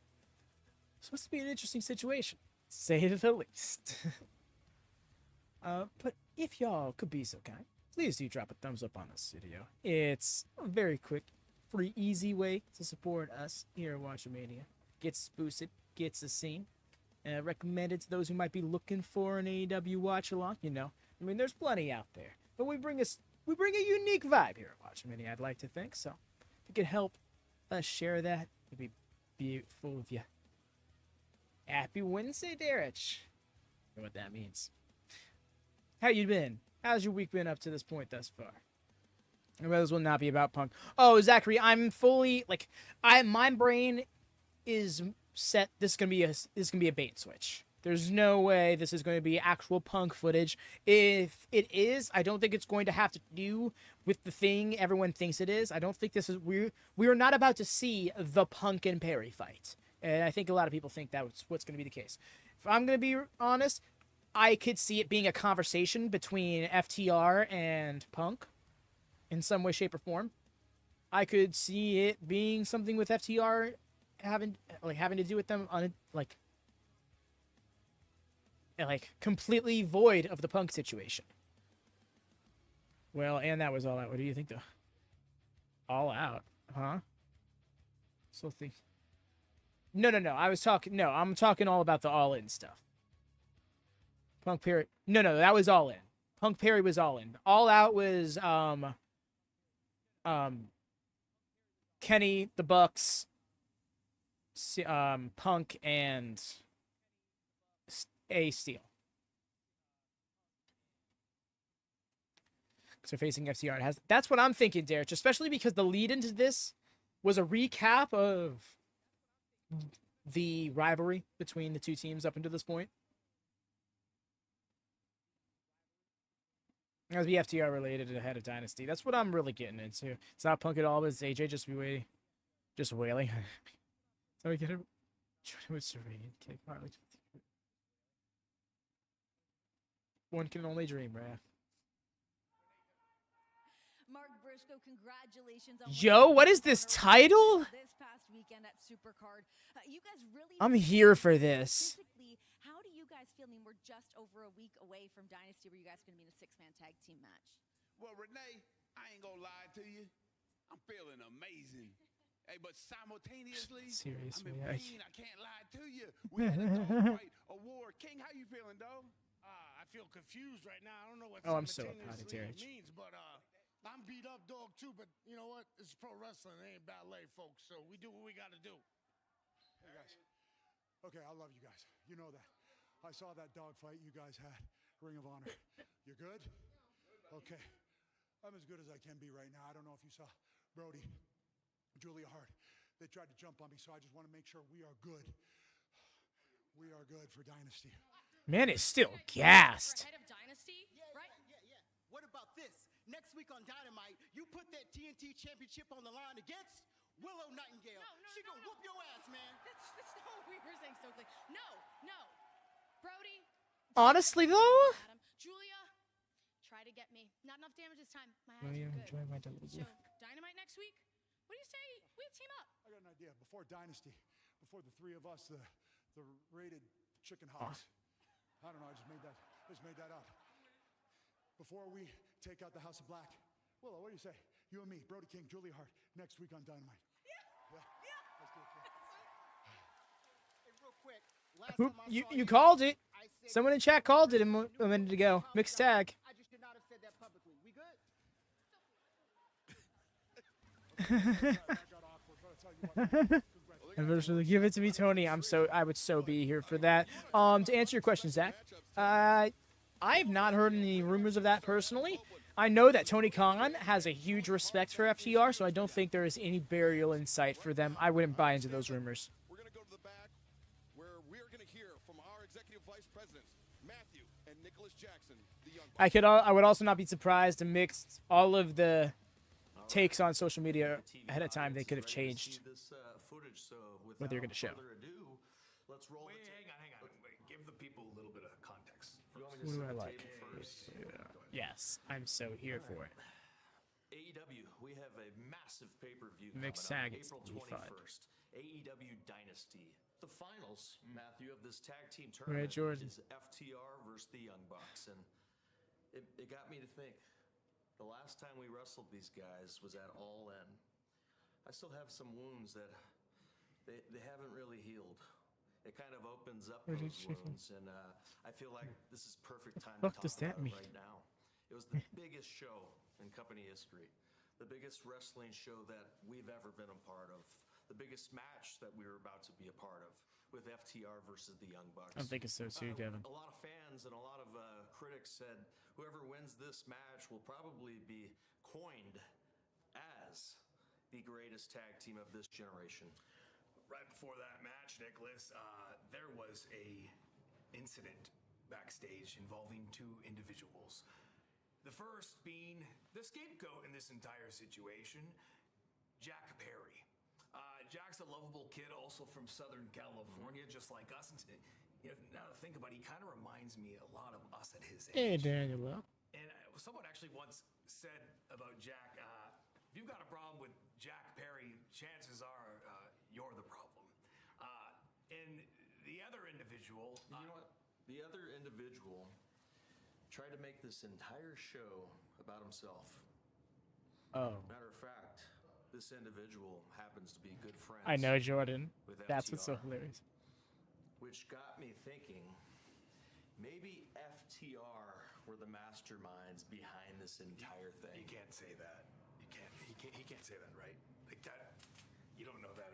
It's supposed to be an interesting situation, to say the least. But if y'all could be so kind, please do drop a thumbs up on this video. It's a very quick, free, easy way to support us here at WatchaMania. Gets us boosted, gets us seen. Recommended to those who might be looking for an AEW watch-along. You know, I mean, there's plenty out there. But we bring a unique vibe here at WatchaMania, I'd like to think. So if you could help us share that, it'd be beautiful of you. Happy Wednesday, Derek. I don't know what that means. How you been? How's your week been up to this point thus far? I might as well not be about Punk. Oh, Zachary, I'm fully like my brain is set. This is gonna be a bait and switch. There's no way this is going to be actual Punk footage. If it is, I don't think it's going to have to do with the thing everyone thinks it is. I don't think this is we are not about to see the Punk and Perry fight. And I think a lot of people think that's what's going to be the case. If I'm going to be honest, I could see it being a conversation between FTR and Punk in some way, shape, or form. I could see it being something with FTR having to do with them on like completely void of the Punk situation. Well, and that was All Out. What do you think, though? All Out, huh? So think. No. I'm talking all about the All In stuff. Punk Perry. No, that was All In. Punk Perry was All In. All Out was Kenny, the Bucks, Punk, and A Steel. Because they're facing FTR. That's what I'm thinking, Derek. Especially because the lead into this was a recap of the rivalry between the two teams up until this point. It was FTR related ahead of Dynasty. That's what I'm really getting into. It's not Punk at all, but it's AJ just wailing. So we get a serene kick. One can only dream, Raph. Mark Briscoe, congratulations on what is this title? This past weekend at Supercard. You guys really I'm here for this. How do you guys feel? I mean, we're just over a week away from Dynasty where you guys are going to be in a 6-man tag team match. Well, Renee, I ain't going to lie to you. I'm feeling amazing. Hey, but simultaneously, Seriously, I can't lie to you. We had a dogfight award. King, how you feeling, dog? I feel confused right now. I don't know what I'm so simultaneously means, but I'm beat up, dog, too. But you know what? It's pro wrestling. It ain't ballet, folks. So we do what we got to do. Hey, guys. Okay, I love you guys. You know that. I saw that dog fight you guys had. Ring of Honor. You good? Okay. I'm as good as I can be right now. I don't know if you saw Brody, Julia Hart. They tried to jump on me, so I just want to make sure we are good. We are good for Dynasty. Man is still gassed. Head of Dynasty, right? Yeah. What about this? Next week on Dynamite, you put that TNT Championship on the line against Willow Nightingale. She gonna whoop your ass, man. That's not what we were saying, Stokely. No. Brody. Honestly, though? Adam, Julia, try to get me. Not enough damage this time. My eyes are good. So, Dynamite next week? What do you say we team up? I got an idea. Before Dynasty, before the three of us, the rated chicken hogs. I don't know. I just made that up. Before we take out the House of Black. Willow, what do you say? You and me, Brody King, Julia Hart, next week on Dynamite. Yeah. Let's do it, King. Hey, real quick, Last Who, time I you saw you called it. I said Someone in chat called it a minute ago. Mixed tag. I just should not have said that publicly. We good? Unfortunately, give it to me, Tony. I would so be here for that. To answer your question, Zach, I have not heard any rumors of that personally. I know that Tony Khan has a huge respect for FTR, so I don't think there is any burial in sight for them. I wouldn't buy into those rumors. We're going to go to the back where we're going to hear from our executive vice presidents, Matthew and Nicholas Jackson, the young bucks. I would also not be surprised to mix all of the takes on social media ahead of time. They could have changed what they're going to show. Let's roll. Wait, hang on. Wait, give the people a little bit of context. What do I like? Yes, I'm so here for it. AEW, we have a massive pay-per-view Mixed coming tag, up it's April gonna be fun. 21st. AEW Dynasty. The finals, Matthew, of this tag team Right, tournament Jordan. is FTR versus the Young Bucks, and it got me to think. The last time we wrestled these guys was at All In. I still have some wounds that they haven't really healed. It kind of opens up Where those did she- wounds, and I feel like this is perfect time fuck to does talk that about mean? it right now. It was the biggest show in company history, the biggest wrestling show that we've ever been a part of, the biggest match that we were about to be a part of with FTR versus the Young Bucks. I'm thinking so too, Devin. A lot of fans and a lot of critics said whoever wins this match will probably be coined as the greatest tag team of this generation. Right before that match, Nicholas, there was a incident backstage involving two individuals. The first being the scapegoat in this entire situation, Jack Perry. Jack's a lovable kid, also from Southern California, just like us. And now to think about it, he kind of reminds me a lot of us at his Hey, age. Daniel. And someone actually once said about Jack, if you've got a problem with Jack Perry, chances are you're the problem. And the other individual... You know what? The other individual tried to make this entire show about himself. Oh. Matter of fact, this individual happens to be good friends. I know, Jordan. with That's what's so FTR, hilarious. Which got me thinking, maybe FTR were the masterminds behind this entire thing. You can't say that. He can't say that, right? Like that. You don't know that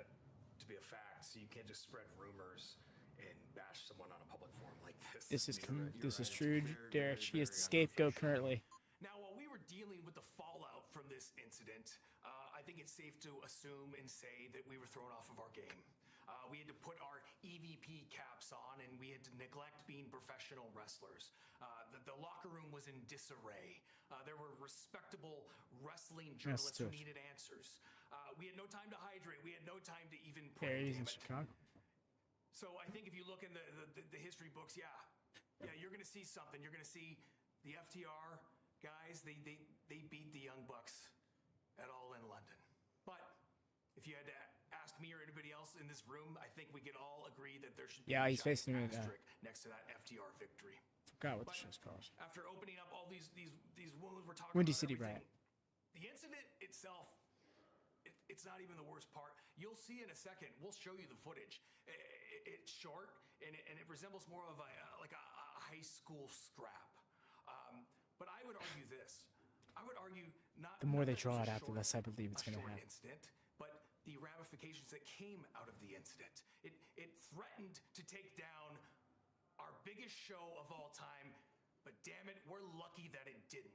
to be a fact, so you can't just spread rumors and bash someone on a public forum like this. This is You're true, right. Derek. She is the scapegoat currently. Now, while we were dealing with the fallout from this incident, I think it's safe to assume and say that we were thrown off of our game. We had to put our EVP caps on, and we had to neglect being professional wrestlers. The locker room was in disarray. There were respectable wrestling journalists who tough. needed answers. We had no time to hydrate. We had no time to even Yeah, pray. he's in damn it. Chicago. So I think if you look in the history books, yeah, you're going to see something. You're going to see the FTR guys. They beat the Young Bucks at All In London. But if you had to ask me or anybody else in this room, I think we could all agree that there should be Yeah, a he's giant facing me now. asterisk next to that FTR victory. Forgot what the But show's called. after opening up all these wounds, we're talking Windy about City everything. Riot. The incident itself, it's not even the worst part. You'll see in a second. We'll show you the footage. It's short and it resembles more of a high school scrap. But I would argue this. I would argue not. The more not they that it was draw a it out, the short- less I believe it's a going to short happen. incident, but the ramifications that came out of the incident. It threatened to take down our biggest show of all time, but damn it, we're lucky that it didn't.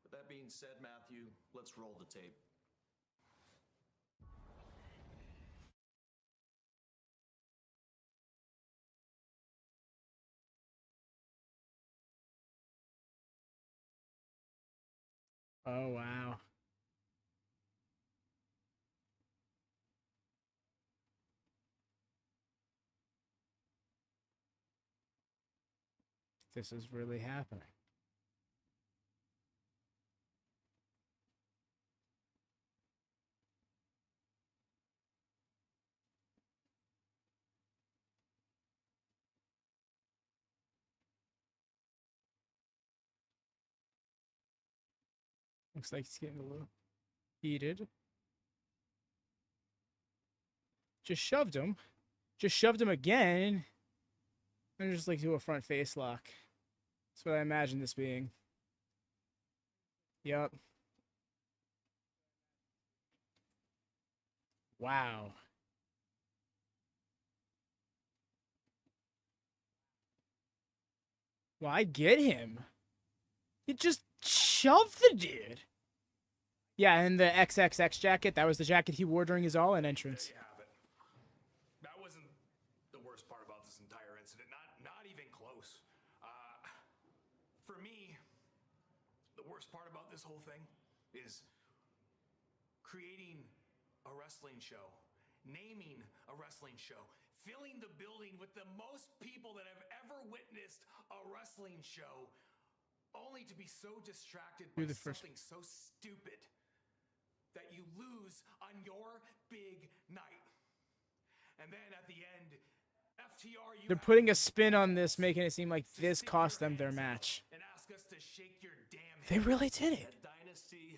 With that being said, Matthew, let's roll the tape. Oh, wow. This is really happening. Looks like he's getting a little heated. Just shoved him. Just shoved him again. I just like do a front face lock. That's what I imagine this being. Yep. Wow. Well, I get him. He just shoved the dude. Yeah, and the XXX jacket, that was the jacket he wore during his All-In entrance. There you have it. That wasn't the worst part about this entire incident. Not even close. For me, the worst part about this whole thing is creating a wrestling show, naming a wrestling show, filling the building with the most people that have ever witnessed a wrestling show, only to be so distracted by something so stupid that you lose on your big night. And then at the end, FTR, They're putting a spin on this, making it seem like this cost them their match. and ask us to shake your damn They really did it. At Dynasty,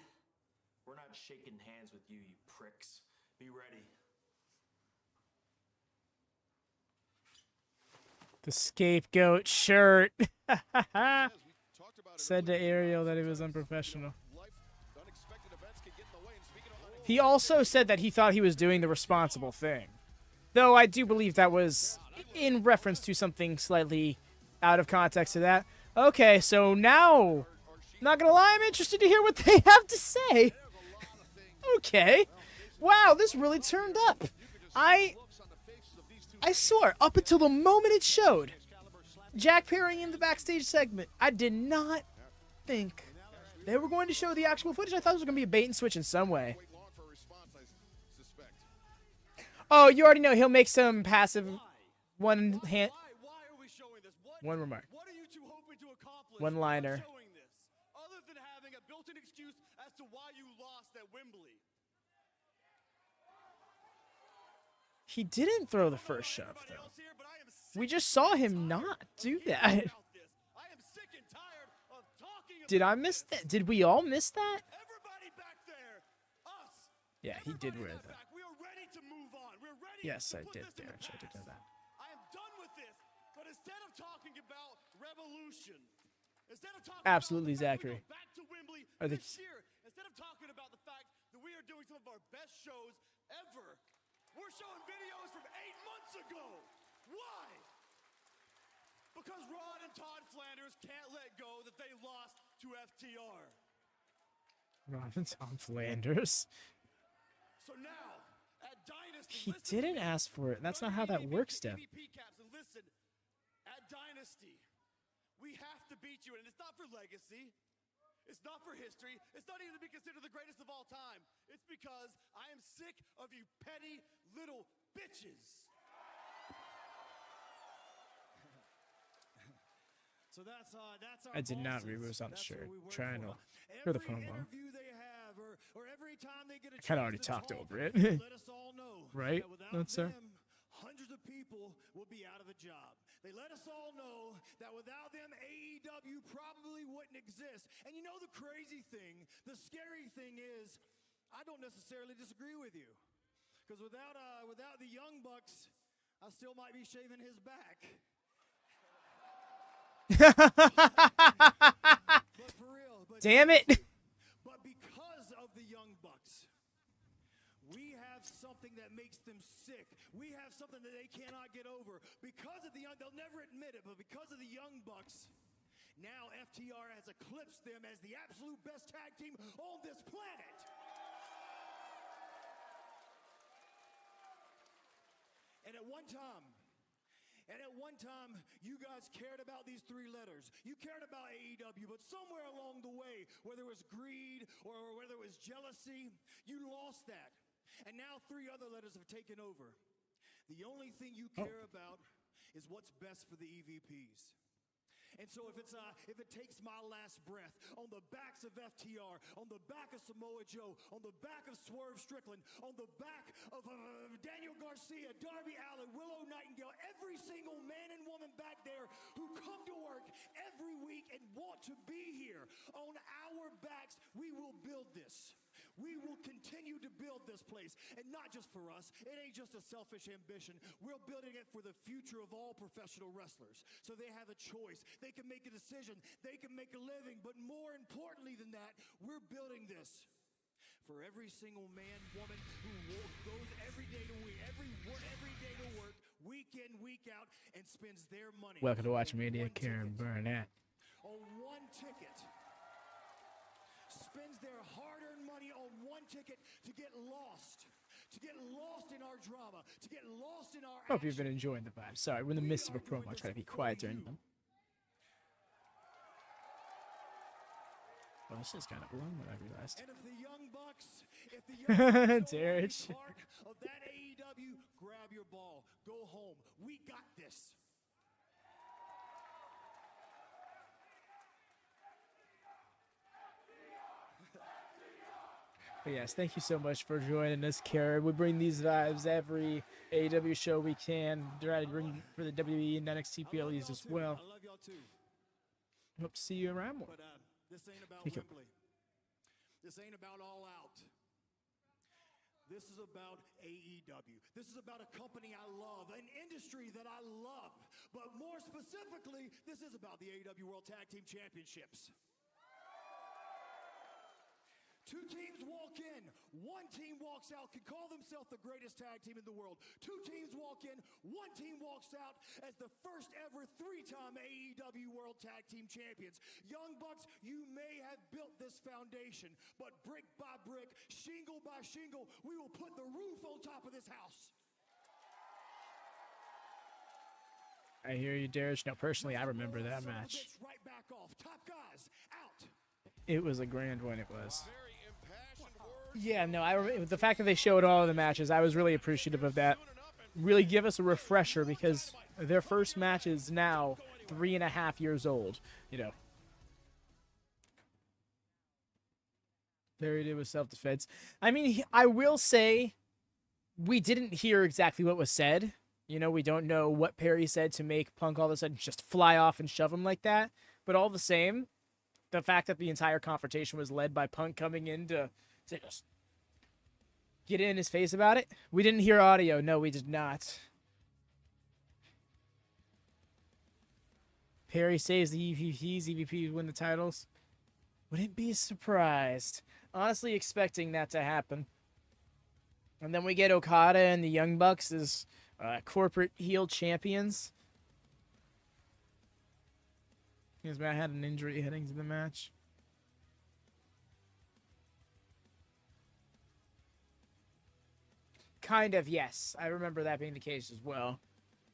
we're not shaking hands with you, you pricks. Be ready. The scapegoat shirt. Said to Ariel that he was unprofessional. He also said that he thought he was doing the responsible thing. Though I do believe that was in reference to something slightly out of context to that. Okay, so now, not gonna lie, I'm interested to hear what they have to say. Okay. Wow, this really turned up. I swear, up until the moment it showed Jack Perry in the backstage segment, I did not think they were going to show the actual footage. I thought it was going to be a bait and switch in some way. Oh, you already know he'll make some passive one remark. One liner. Other than having a built-in excuse as to why you lost at Wembley. He didn't throw the first shove, though. We just saw him not do that. Did I miss that? Did we all miss that? Yeah, he did wear that. Yes, I did, Darren. I did know that. I am done with this, but instead of talking about revolution, instead of talking Absolutely, about the fact Zachary. we go back to Wembley Are they- this year, instead of talking about the fact that we are doing some of our best shows ever, we're showing videos from 8 months ago. Why? Because Rod and Todd Flanders can't let go that they lost to FTR. Robin Tom Flanders. So now, at Dynasty, He didn't ask for it. That's not how that works, Steph. MVP caps, and listen, at Dynasty, we have to beat you, and it's not for legacy. It's not for history. It's not even to be considered the greatest of all time. It's because I am sick of you petty little bitches. So that's our I did not bosses. read on the That's shirt. what we work Trying for. to hear the Every promo. interview they have, or every time they get a I kind of chance already to talked talk, over it. they let us all know Right? that without That's sir. them, hundreds of people will be out of a job. They let us all know that without them, AEW probably wouldn't exist. And you know the crazy thing, the scary thing is, I don't necessarily disagree with you. Because without the Young Bucks, I still might be shaving his back. But for real. Damn it. But because of the Young Bucks, we have something that makes them sick. We have something that they cannot get over. Because of the Young, they'll never admit it, but because of the Young Bucks, now FTR has eclipsed them as the absolute best tag team on this planet. And at one time, you guys cared about these 3 letters. You cared about AEW, but somewhere along the way, whether it was greed or whether it was jealousy, you lost that. And now 3 other letters have taken over. The only thing you care about is what's best for the EVPs. And so if it takes my last breath on the backs of FTR, on the back of Samoa Joe, on the back of Swerve Strickland, on the back of Daniel Garcia, Darby Allin, Willow Nightingale, every single man and woman back there who come to work every week and want to be here, on our backs, we will build this. We will continue to build this place, and not just for us. It ain't just a selfish ambition. We're building it for the future of all professional wrestlers, so they have a choice. They can make a decision. They can make a living. But more importantly than that, we're building this for every single man, woman who goes every day to work, week in, week out, and spends their money. Welcome to WatchMania, Karen Burnett. On one ticket. Spends their hard-earned money on one ticket to get lost. To get lost in our drama. To get lost in our Hope you've been enjoying the vibe. Sorry, we're in the midst of a promo. I try to be quiet during them. Well, this is kind of long when I realized. And if the Young Bucks, Derek. part of that AEW, grab your ball, go home. We got this. But yes, thank you so much for joining us, Karen. We bring these vibes every AEW show we can. Try to bring for the WWE and NXT PLEs as well. I love y'all too. Hope to see you around more. But this ain't about Wembley. This ain't about All Out. This is about AEW. This is about a company I love, an industry that I love. But more specifically, this is about the AEW World Tag Team Championships. Two teams walk in, one team walks out, can call themselves the greatest tag team in the world. Two teams walk in, one team walks out as the first ever three-time AEW World Tag Team Champions. Young Bucks, you may have built this foundation, but brick by brick, shingle by shingle, we will put the roof on top of this house. I hear you, Darish. No, personally, I remember that match. Right back off. Top guys, out. It was a grand one. It was. Yeah, no, I remember the fact that they showed all of the matches. I was really appreciative of that. Really give us a refresher because their first match is now 3.5 years old. You know, Perry did with self-defense. I mean, I will say we didn't hear exactly what was said. You know, we don't know what Perry said to make Punk all of a sudden just fly off and shove him like that. But all the same, the fact that the entire confrontation was led by Punk coming in to just get in his face about it. We didn't hear audio. No, we did not. Perry saves the EVPs. EVPs win the titles. Wouldn't be surprised. Honestly expecting that to happen. And then we get Okada and the Young Bucks as corporate heel champions. Because Matt had an injury heading to the match. Kind of, yes. I remember that being the case as well.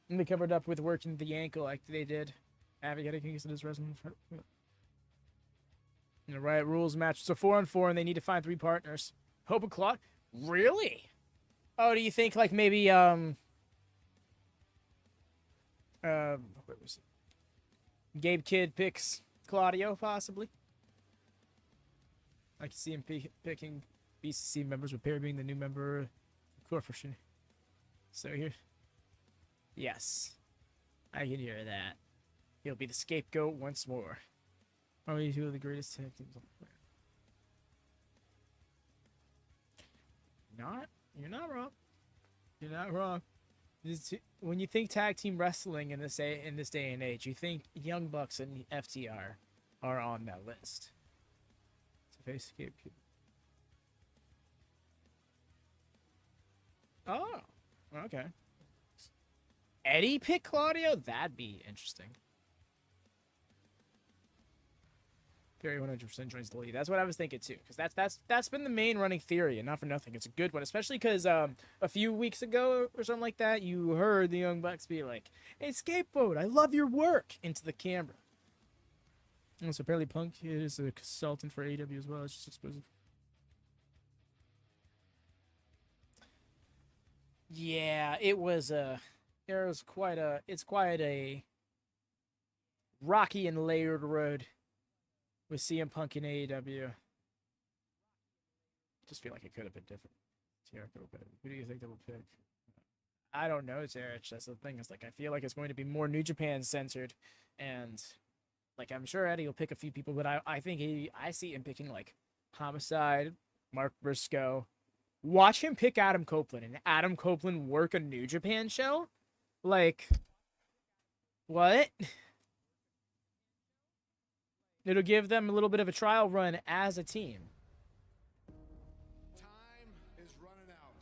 And they covered up with working the ankle like they did. Avi getting against his wrestling. In the Riot Rules match. It's a 4-on-4 and they need to find 3 partners. Hope and Claude? Really? Oh, do you think like maybe where was it? Gabe Kidd picks Claudio, possibly? I can see him picking BCC members, with Perry being the new member of the corporation. So here. Yes. I can hear that. He'll be the scapegoat once more. Probably 2 of the greatest tag teams on the planet. You're not wrong. You're not wrong. When you think tag team wrestling in this day and age, you think Young Bucks and FTR are on that list. To face scapegoat. Oh, okay. Eddie pick Claudio? That'd be interesting. Perry 100% joins the lead. That's what I was thinking too, because that's been the main running theory, and not for nothing. It's a good one, especially because a few weeks ago or something like that, you heard the Young Bucks be like, "Hey, Skateboat, I love your work," into the camera. And so apparently Punk is a consultant for AEW as well. It's just explosive. Yeah, it's quite a rocky and layered road with CM Punk in AEW. Just feel like it could have been different. Jericho, but who do you think they will pick? I don't know, Jericho. That's the thing. It's like I feel like it's going to be more New Japan centered, and like I'm sure Eddie will pick a few people, but I think I see him picking like Homicide, Mark Briscoe. Watch him pick Adam Copeland and Adam Copeland work a New Japan show? Like, what? It'll give them a little bit of a trial run as a team. Time is running out.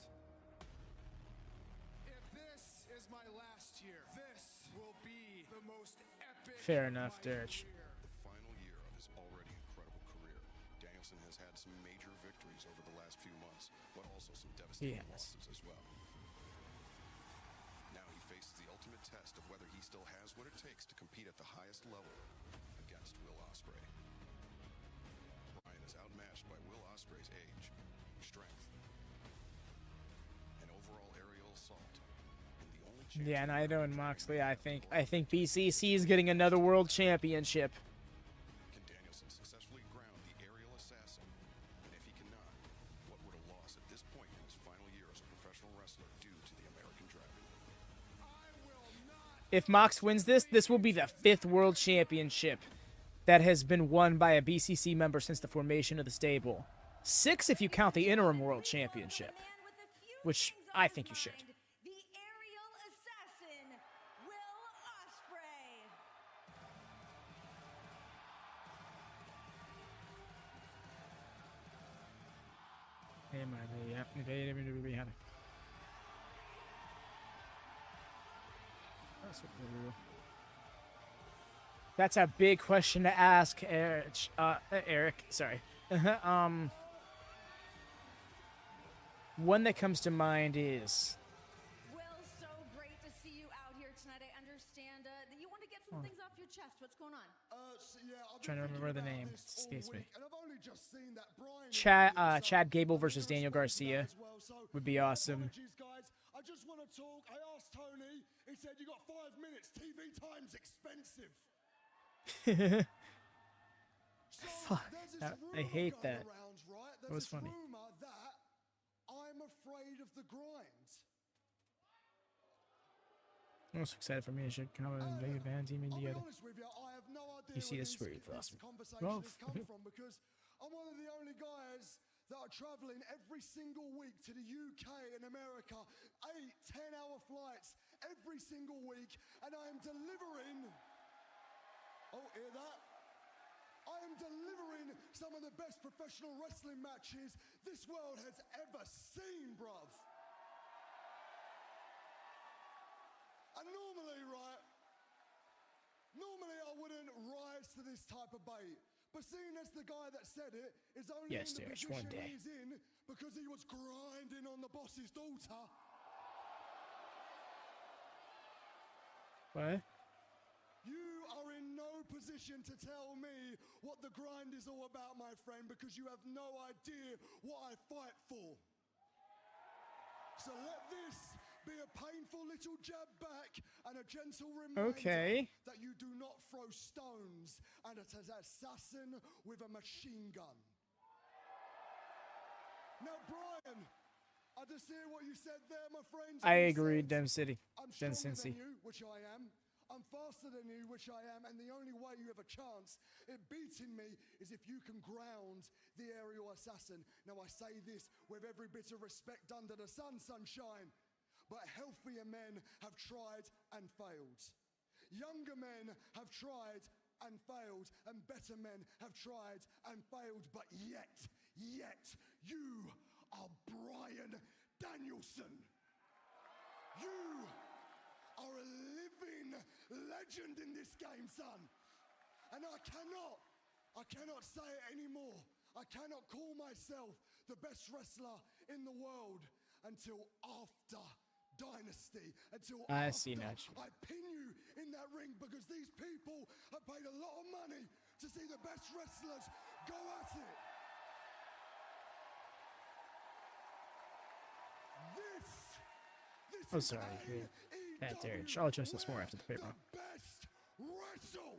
If this is my last year, this will be the most epic. Fair enough, Dirge. The final year of his already incredible career, Danielson has had some major victories over the last few months, but also some devastating losses as well. Now he faces the ultimate test of whether he still has what it takes to compete at the highest level against Will Ospreay. Bryan is outmatched by Will Ospreay's age, strength, and overall aerial assault. Yeah, Naito and Moxley, I think BCC is getting another world championship. Can Danielson successfully ground the aerial assassin? And if he cannot, what would a loss at this point in his final year as a professional wrestler do to the American Dragon? If Mox wins this will be the 5th world championship that has been won by a BCC member since the formation of the stable. 6 if you count the interim world championship, which I think you should. The aerial assassin, Will Ospreay. Hey, my yeah, that's a big question to ask, Eric. Sorry. One that comes to mind is. Will, so great to see you out here tonight. I understand that you want to get some things off your chest. What's going on? Trying to remember the name. It escapes me. And I've only just seen that Bryan Chad Gable versus Daniel Garcia would be awesome. Guys, I just want to talk. I asked Tony. He said you got 5 minutes. TV time's expensive. Fuck. I hate that. That was funny. Rumor that I'm afraid of the grind. I'm most excited for me. I should come and big band teaming together. You see this where you've lost me. Well, because I'm one of the only guys that are traveling every single week to the UK and America, 8-10-hour flights every single week, and I am delivering. Oh, hear that? I am delivering some of the best professional wrestling matches this world has ever seen, bruv. And normally, right, I wouldn't rise to this type of bait. But seeing as the guy that said it is only in the position he's in because he was grinding on the boss's daughter. What? You are in no position to tell me what the grind is all about, my friend, because you have no idea what I fight for. So let this be a painful little jab back and a gentle reminder that you do not throw stones at an assassin with a machine gun. Now, Bryan, I just hear what you said there, my friend. I agree, Dem City. I'm stronger than you, which I am. I'm faster than you, which I am, and the only way you have a chance at beating me is if you can ground the aerial assassin. Now, I say this with every bit of respect under the sun, sunshine, but healthier men have tried and failed. Younger men have tried and failed, and better men have tried and failed, but yet, you are Bryan Danielson. You are a living legend in this game, son. And I cannot say it anymore. I cannot call myself the best wrestler in the world until after Dynasty, until I after see now. I pin you in that ring, because these people have paid a lot of money to see the best wrestlers go at it. Oh, sorry. That Dirge. I'll adjust this more after the paper. Best wrestle.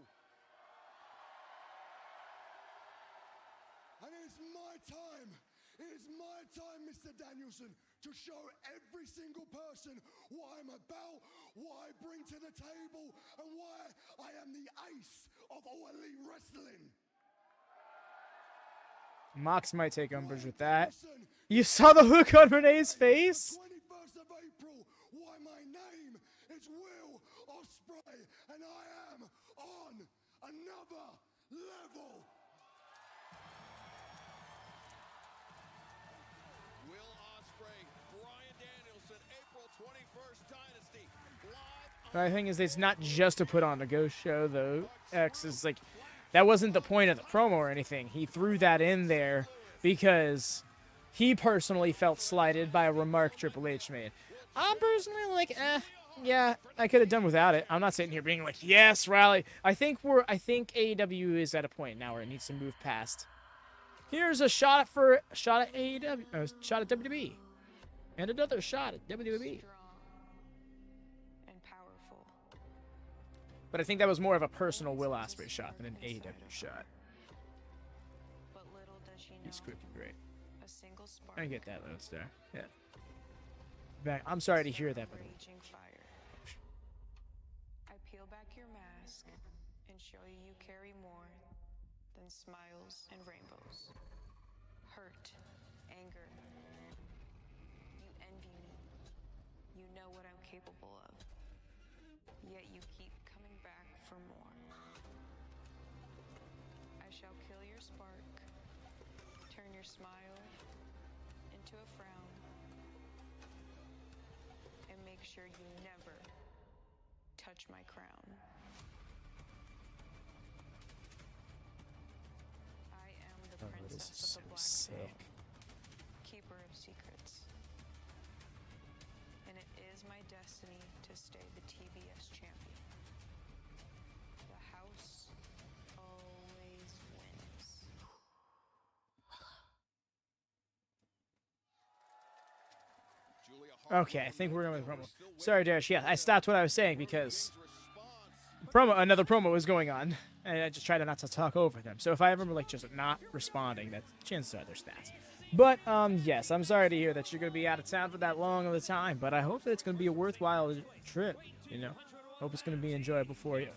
And it's my time. It is my time, Mr. Danielson, to show every single person what I'm about, what I bring to the table, and why I am the ace of all elite wrestling. Mox might take umbrage with that. You saw the look on Renee's face? 21st of April, why my name is Will Ospreay, and I am on another level. Will Ospreay, Bryan Danielson, April 21st Dynasty, live. The thing is, it's not just to put on a ghost show, though. X is like, that wasn't the point of the promo or anything. He threw that in there because he personally felt slighted by a remark Triple H made. I'm personally like, yeah, I could have done without it. I'm not sitting here being like, yes, rally. I think AEW is at a point now where it needs to move past. Here's a shot at AEW, shot at WWE, and another shot at WWE. But I think that was more of a personal Will Ospreay shot than an AEW shot. He's quick and great. I get that, Lone Star. Yeah. Back. I'm sorry to hear that, but I peel back your mask and show you carry more than smiles and rainbows. Hurt, anger. You envy me. You know what I'm capable of. Yet you keep coming back for more. I shall kill your spark, turn your smile into a frown, and make sure you never touch my crown. I am the princess of the Black Pearl, keeper of secrets. And it is my destiny to stay the TBS champion. The house always wins. okay, I think we're going with promo. Sorry, Darish. Yeah, I stopped what I was saying because another promo was going on, and I just tried not to talk over them. So if I ever like just not responding, that chances are there's that. But yes, I'm sorry to hear that you're going to be out of town for that long of a time. But I hope that it's going to be a worthwhile trip. You know, hope it's going to be enjoyable for you.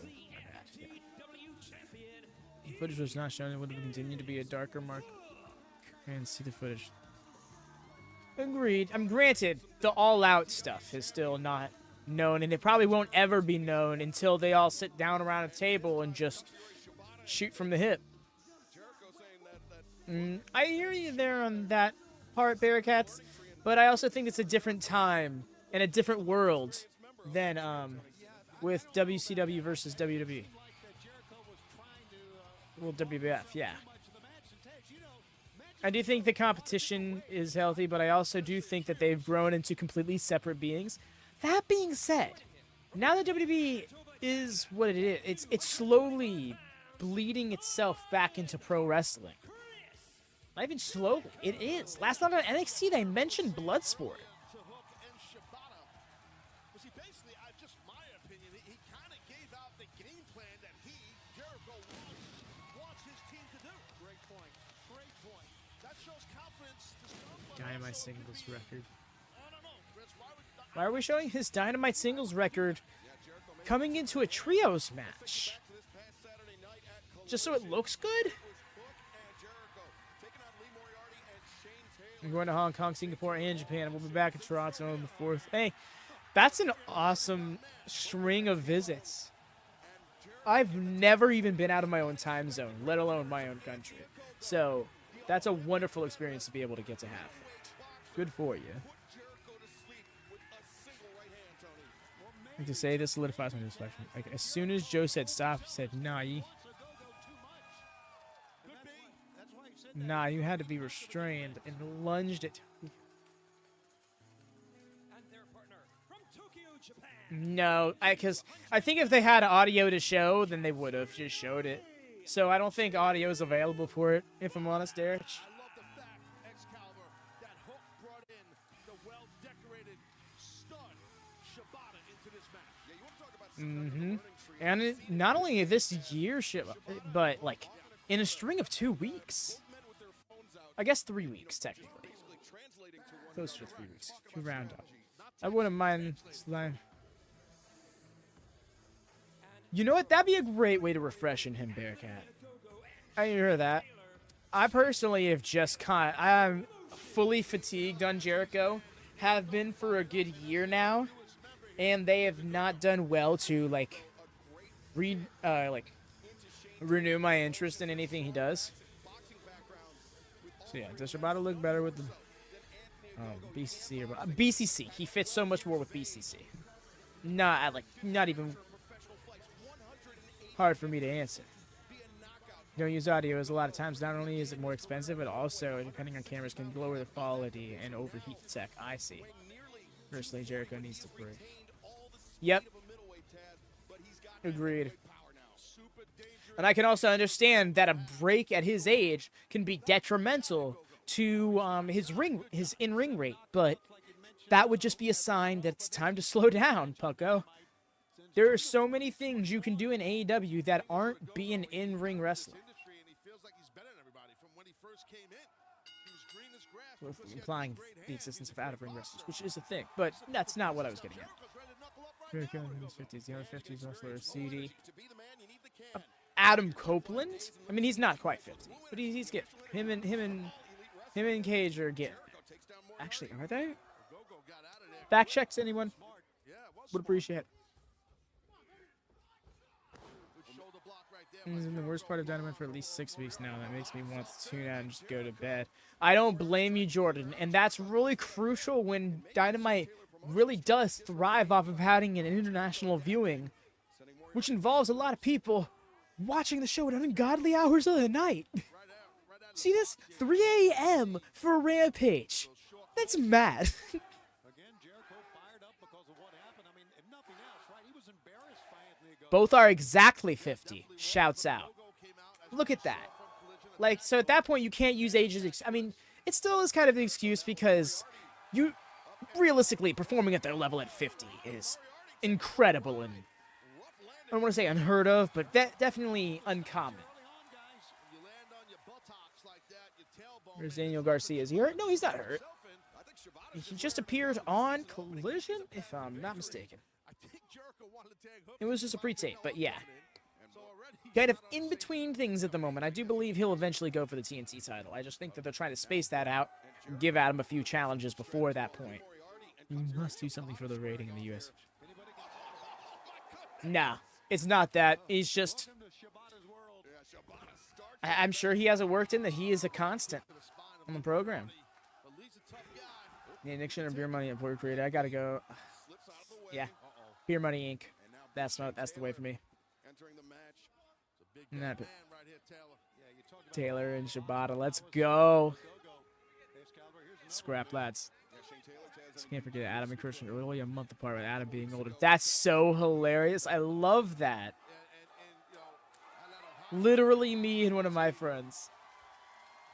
The footage was not shown. It would have continued to be a darker mark. And see the footage. Agreed. I'm granted, the all-out stuff is still not known, and it probably won't ever be known until they all sit down around a table and just shoot from the hip. I hear you there on that part, Bearcats, but I also think it's a different time and a different world than with WCW versus WWE. Well, WWF, yeah. I do think the competition is healthy, but I also do think that they've grown into completely separate beings. That being said, now that WWE is what it is, it's slowly bleeding itself back into pro wrestling. Not even slowly, it is. Last night on NXT, they mentioned Bloodsport. Dynamite singles record. Why are we showing his Dynamite singles record coming into a trios match? Just so it looks good? I'm going to Hong Kong, Singapore, and Japan, and we'll be back in Toronto on the 4th. Hey, that's an awesome string of visits. I've never even been out of my own time zone, let alone my own country. So that's a wonderful experience to be able to get to have. Good for you. Like to say this solidifies my discussion. Like as soon as Joe said stop, he said nah. Nah, you had to be restrained and lunged it. No, because I think if they had audio to show, then they would have just showed it. So I don't think audio is available for it, if I'm honest, Derek. And it, not only this year, but like in a string of 2 weeks. I guess 3 weeks, technically. Close to 3 weeks. If you round up. I wouldn't mind slime. You know what? That'd be a great way to refreshen him, Bearcat. I hear that. I personally have just I'm fully fatigued on Jericho. Have been for a good year now, and they have not done well to renew my interest in anything he does. So yeah, does Shibata look better with the BCC? Or BCC. He fits so much more with BCC. Not even hard for me to answer. Don't use audio as a lot of times. Not only is it more expensive, but also, depending on cameras, can lower the quality and overheat the tech. I see. Personally, Jericho needs to break. Yep. Agreed. And I can also understand that a break at his age can be detrimental to his in-ring rate, but that would just be a sign that it's time to slow down, Pucko. There are so many things you can do in AEW that aren't being in-ring wrestler. With implying the existence of out-of-ring wrestlers, which is a thing, but that's not what I was getting at. Jericho in his 50s, the other 50s wrestler is CD. Adam Copeland? I mean, he's not quite 50, but he's getting him and Cage are getting. Actually, are they? Back checks, anyone? Would appreciate it. He's in the worst part of Dynamite for at least 6 weeks now. That makes me want to tune out and just go to bed. I don't blame you, Jordan, and that's really crucial when Dynamite really does thrive off of having an international viewing, which involves a lot of people watching the show at ungodly hours of the night. See this? 3 a.m. for Rampage. That's mad. Both are exactly 50. Shouts out. Look at that. Like, so at that point, you can't use age as... I mean, it still is kind of an excuse because you... Realistically, performing at their level at 50 is incredible and... I don't want to say unheard of, but definitely uncommon. Where's Daniel Garcia? Is he hurt? No, he's not hurt. He just appeared on Collision, if I'm not mistaken. It was just a pre-tape, but yeah. Kind of in between things at the moment. I do believe he'll eventually go for the TNT title. I just think that they're trying to space that out and give Adam a few challenges before that point. You must do something for the rating in the US. Nah, it's not that. It's just... I'm sure he hasn't worked in that he is a constant on the program. Yeah, Nick Shinner, Beer Money, Employer Creator. I gotta go. Yeah. Beer Money Inc. That's the way for me. Taylor and Shibata. Let's go. Scrap, lads. Just can't forget Adam and Christian are only a month apart with Adam being older. That's so hilarious. I love that. Literally me and one of my friends.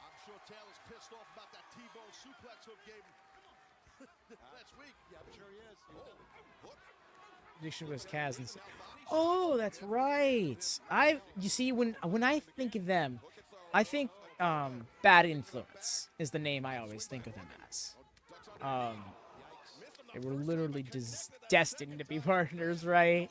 I'm sure Taylor's pissed off about that T-bone suplex Hook gave him last week. Yeah, I'm sure he is. Addiction was Kaz and... Oh, that's right. You see, when I think of them, I think Bad Influence is the name I always think of them as. They were literally destined to be partners, right?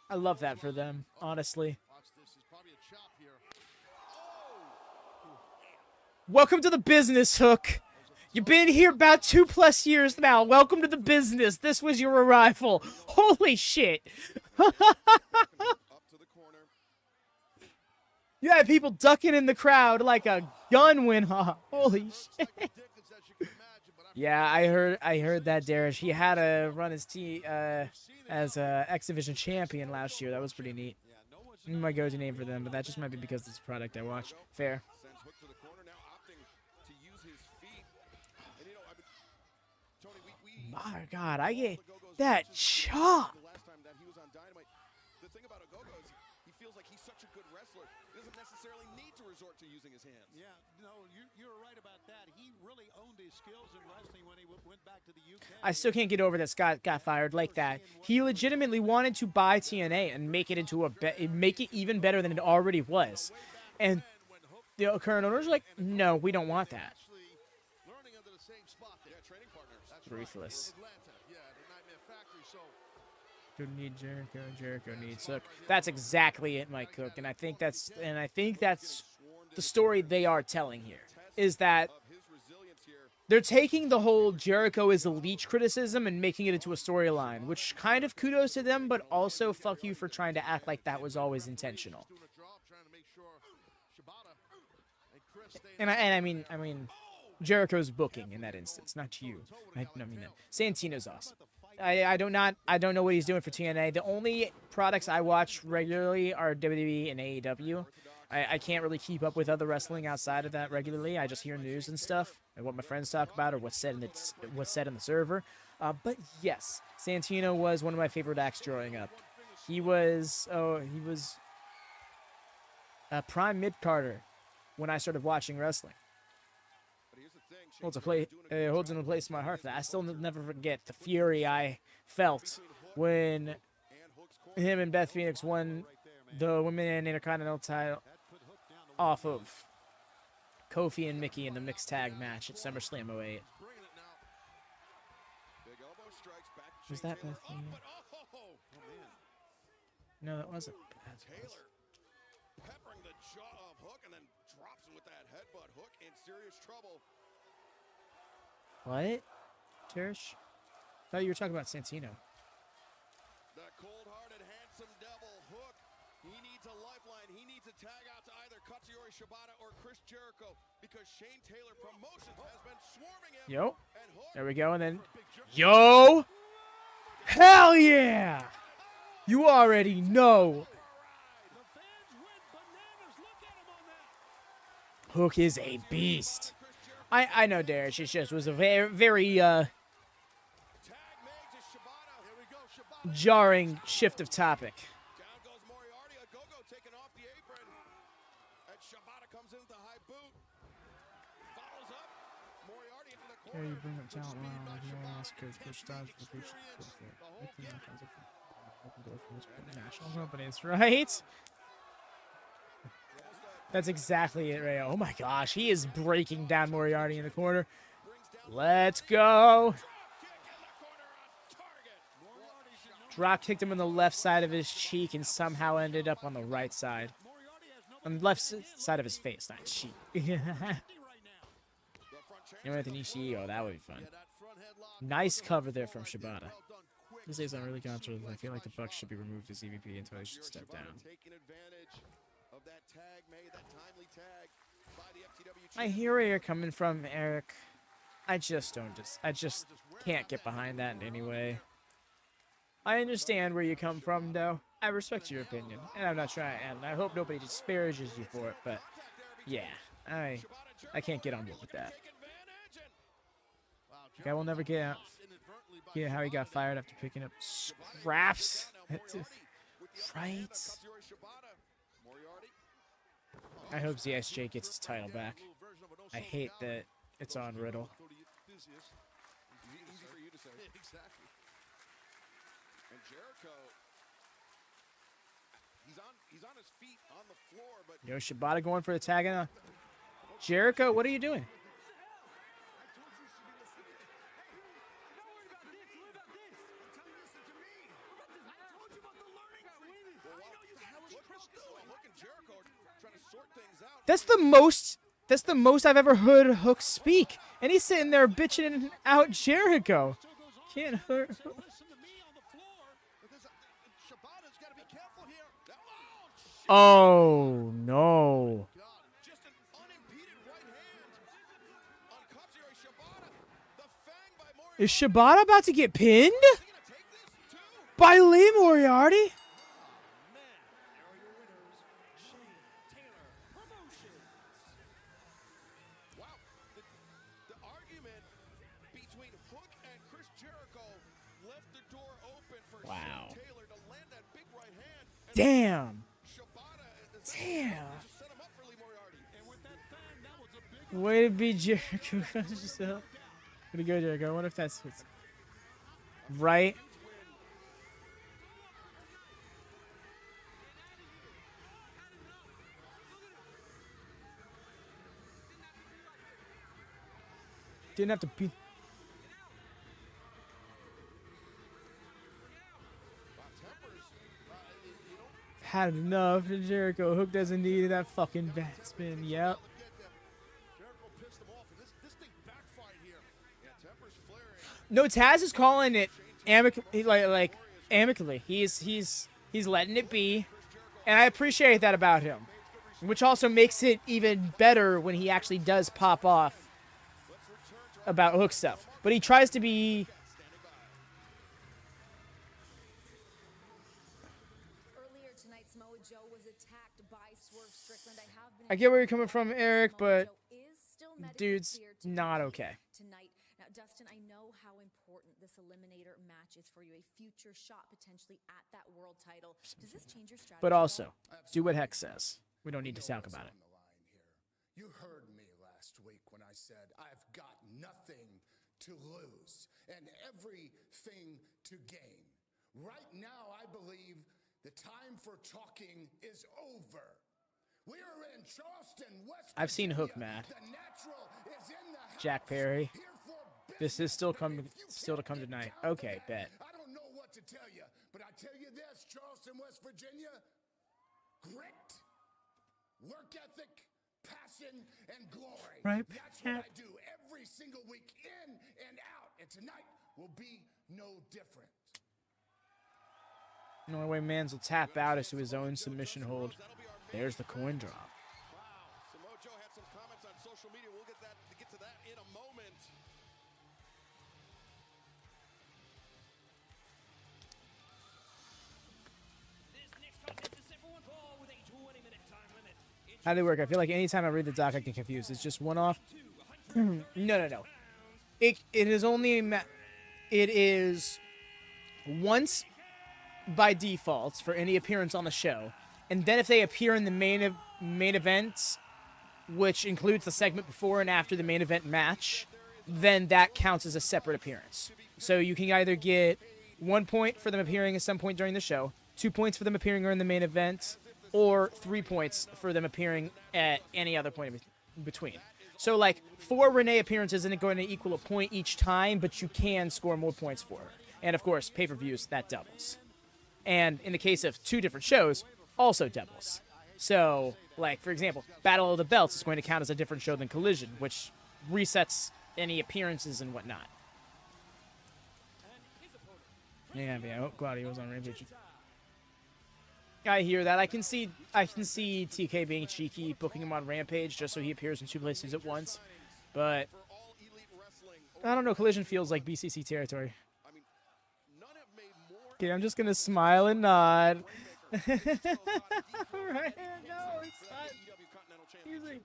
I love that for them, honestly. Welcome to the business, Hook. You've been here about 2+ years now. Welcome to the business. This was your arrival. Holy shit. You had people ducking in the crowd like a gun went off. Holy shit. Yeah, I heard that, Darish. He had to run his as a X Division champion last year. That was pretty neat. My go-to name for them, but that just might be because it's a product I watch. Fair. My God, I get that chop. The thing about Ogogo is he feels like he's such a good wrestler. He doesn't necessarily need to resort to using his hands. Yeah, no, you're right about that. He really owned his skills in wrestling when he went back to the UK. I still can't get over that Scott got fired like that. He legitimately wanted to buy TNA and make it into make it even better than it already was. And the current owners are like, no, we don't want that. Ruthless. Don't need Jericho. Jericho needs Hook. That's exactly it, Mike Cook, and I think that's the story they are telling here. Is that they're taking the whole Jericho is a leech criticism and making it into a storyline, which kind of kudos to them, but also fuck you for trying to act like that was always intentional. And I mean, Jericho's booking in that instance, not you. I mean that. Santino's awesome. I don't know what he's doing for TNA. The only products I watch regularly are WWE and AEW. I can't really keep up with other wrestling outside of that regularly. I just hear news and stuff and what my friends talk about or what's said in the server. But yes, Santino was one of my favorite acts growing up. He was a prime mid-carder when I started watching wrestling. Holds in a place in my heart for that. I still never forget the fury I felt when him and Beth Phoenix won the Women and Intercontinental title off of Kofi and Mickey in the mixed tag match at SummerSlam 08. Was that Beth Phoenix? No, that wasn't. Taylor peppering the jaw of Hook and then drops him with that headbutt. Hook in serious trouble. What? Tirish? I thought you were talking about Santino. The cold-hearted, handsome devil, Hook. He needs a lifeline. He needs a tag out to either Katsuyori Shibata or Chris Jericho because Shane Taylor Promotions has been swarming him. Yo. There we go. And then, yo. Hell yeah. You already know. Hook is a beast. I know Darish. It just was a very jarring shift of topic. Down goes Moriarty. Ogogo taking off the apron. And Shibata comes in with the high boot. Follows up. Moriarty into the corner. Yeah, you bring up talent. Wow, you ask coach Stars for the future. National companies, right? That's exactly it, Ray. Oh my gosh, he is breaking down Moriarty in the corner. Let's go. Drop kicked him on the left side of his cheek and somehow ended up on the right side. On the left side of his face, not cheek. Anthony Ishii, oh, that would be fun. Nice cover there from Shibata. This is not really controversial. I feel like the Bucks should be removed as EVP until they should step down. I hear where you're coming from, Eric. I just can't get behind that in any way. I understand where you come from, though. I respect your opinion, and I'm not trying, and I hope nobody disparages you for it, but yeah, I can't get on board with that. I will never get out. Yeah, how he got fired after picking up scraps. Right? I hope ZSJ gets his title back. I hate that it's on Riddle. Easy for you to say. Exactly. And Jericho, he's on his feet on the floor, but Yo, Shibata going for the tag in. Jericho, what are you doing? That's the most I've ever heard Hook speak. And he's sitting there bitching out Jericho. Can't hurt. Oh no. Is Shibata about to get pinned? By Lee Moriarty? Wow. Damn. Damn. Way to be Jericho. Way to go, Jericho. I wonder if that's what's right. Didn't have to be. Had enough. Jericho Hook doesn't need that fucking backspin. Yep. No, Taz is calling it like amicably. He's letting it be, and I appreciate that about him. Which also makes it even better when he actually does pop off about Hook stuff. But he tries to be. Earlier tonight, Samoa Joe was attacked by Swerve Strickland. I get where you're coming from, Eric, but dude's not okay. Tonight. Now, Dustin, I know how important this Eliminator match is for you. A future shot potentially at that world title. Does this change your strategy? But also, do what Hex says. We don't need to talk about it. You heard me last week when I said I've got nothing to lose and everything to gain. Right now, I believe the time for talking is over. We are in Charleston, West I've seen Hook mad. Jack Perry. This is still to come tonight. Okay, bet. I don't know what to tell you, but I tell you this, Charleston, West Virginia, grit, work ethic, passion, and glory. Right. That's what I do every single week, in and out. And tonight will be no different. The only way Mans will tap out is to his own submission hold. There's the coin drop. Wow. Samoa Joe had some comments on social media. We'll get to that in a moment. How do they work? I feel like anytime I read the doc, I get confused. It's just one off. No. It is only it is once by default for any appearance on the show, and then if they appear in the main events, which includes the segment before and after the main event match, then that counts as a separate appearance. So you can either get 1 point for them appearing at some point during the show, 2 points for them appearing during the main event, or 3 points for them appearing at any other point in between. So, like, 4 Renee appearances isn't going to equal a point each time, but you can score more points for her. And, of course, pay-per-views, that doubles. And in the case of 2 different shows, also doubles. So, like, for example, Battle of the Belts is going to count as a different show than Collision, which resets any appearances and whatnot. Yeah. Oh, Claudio was on Rampage. I hear that. I can see TK being cheeky, booking him on Rampage just so he appears in 2 places at once. But I don't know. Collision feels like BCC territory. Okay, I'm just gonna smile and nod. Right? No, it's not easy.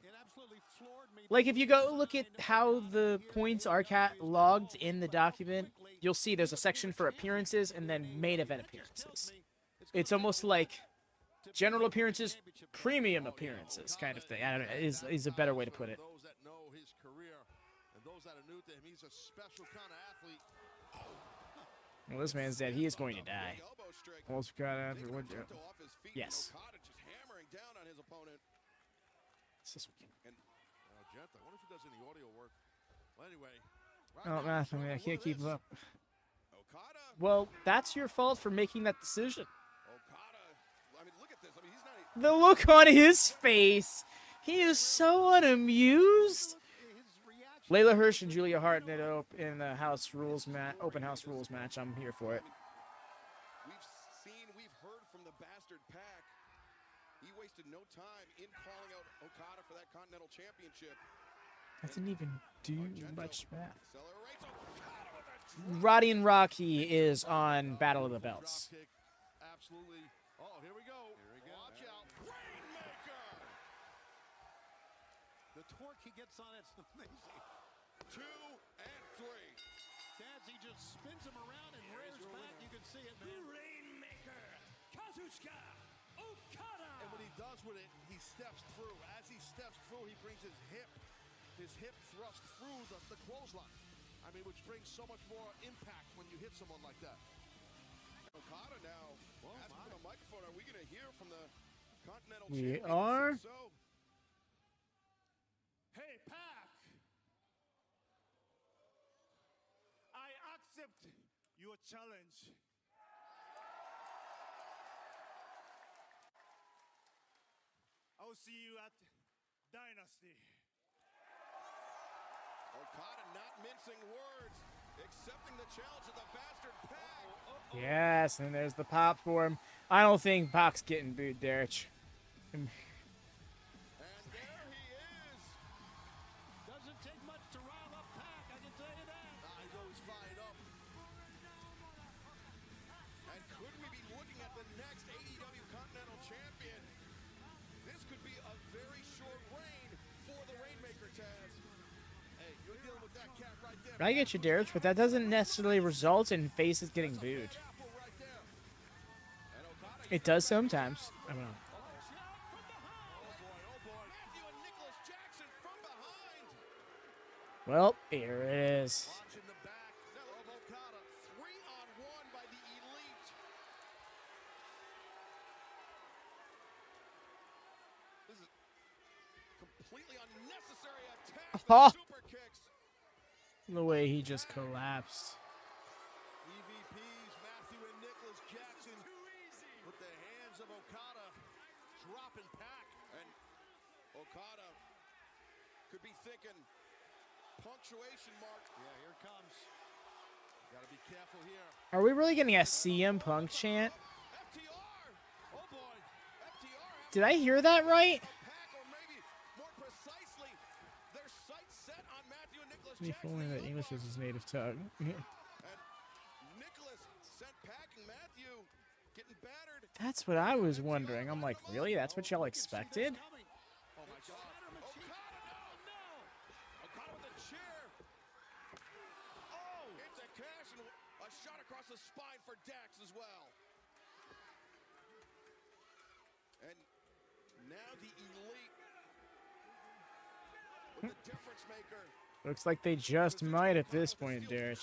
Like, if you go look at how the points are logged in the document, you'll see there's a section for appearances and then main event appearances. It's almost like general appearances, premium appearances kind of thing. I don't know, is a better way to put it. Those that know his career and those that are new to him, he's a special kind of athlete. Well, this man's dead. He is going to die. Almost got after one job. Yes. It's this weekend. I wonder if he does any audio work. Well, anyway. Oh, math. I mean, I can't keep up. Well, that's your fault for making that decision. The look on his face. He is so unamused. Layla Hirsch and Julia Hart in the House Rules open House Rules match. I'm here for it. We've heard from the Bastard Pack. He wasted no time in calling out Okada for that Continental Championship. That didn't even do much math. Roddy and Rocky is on Battle of the Belts. Absolutely. Oh, here we go. Watch out. Rainmaker. The torque he gets on it's amazing. 2 and 3. He just spins him around and rears back. You can see it, man. Rainmaker. Kazuchika Okada. And what he does with it, he steps through. As he steps through, he brings his hip thrust through the clothesline. I mean, which brings so much more impact when you hit someone like that. Okada now asking for the microphone. Are we going to hear from the Continental We Champion? are. So, Hey, Pac. I accept your challenge. will see you at Dynasty. Okada not mincing words, accepting the challenge of the bastard Pac. Yes, and there's the pop for him. I don't think Pac's getting booed, Derek. And there he is. Doesn't take much to rile up Pac, I can tell you that. He's always fired up. And could we be looking at the next AEW Continental Champion? This could be a very short reign for the Rainmaker, Taz. Hey, you're dealing with that cat right there. I get you, Derek, but that doesn't necessarily result in faces getting booed. It does sometimes. I don't know. Well, here it is. Watching the back of Okada, 3-on-1 by the Elite. This is completely unnecessary attack. Oh. Super kicks. The way he just collapsed. EVPs, Matthew and Nicholas Jackson with the hands of Okada dropping Pac. And Okada could be thinking punctuation mark. Yeah, here it comes. Gotta be careful here. Are we really getting a CM Punk chant? FTR. Oh boy. FTR. Did I hear that right? Pac, or maybe more precisely, their sights set on Matthew and Nicholas If Jackson. only that English was his native tongue. And Nicholas sent Pac and Matthew getting battered. That's what I was wondering. I'm like, really? That's what y'all expected? Oh my God. Okada, no. Okada with a chair. Oh, it's a cash and a shot across the spine for Dax as well. And now the Elite with the difference maker. Looks like they just might at this point, Derek.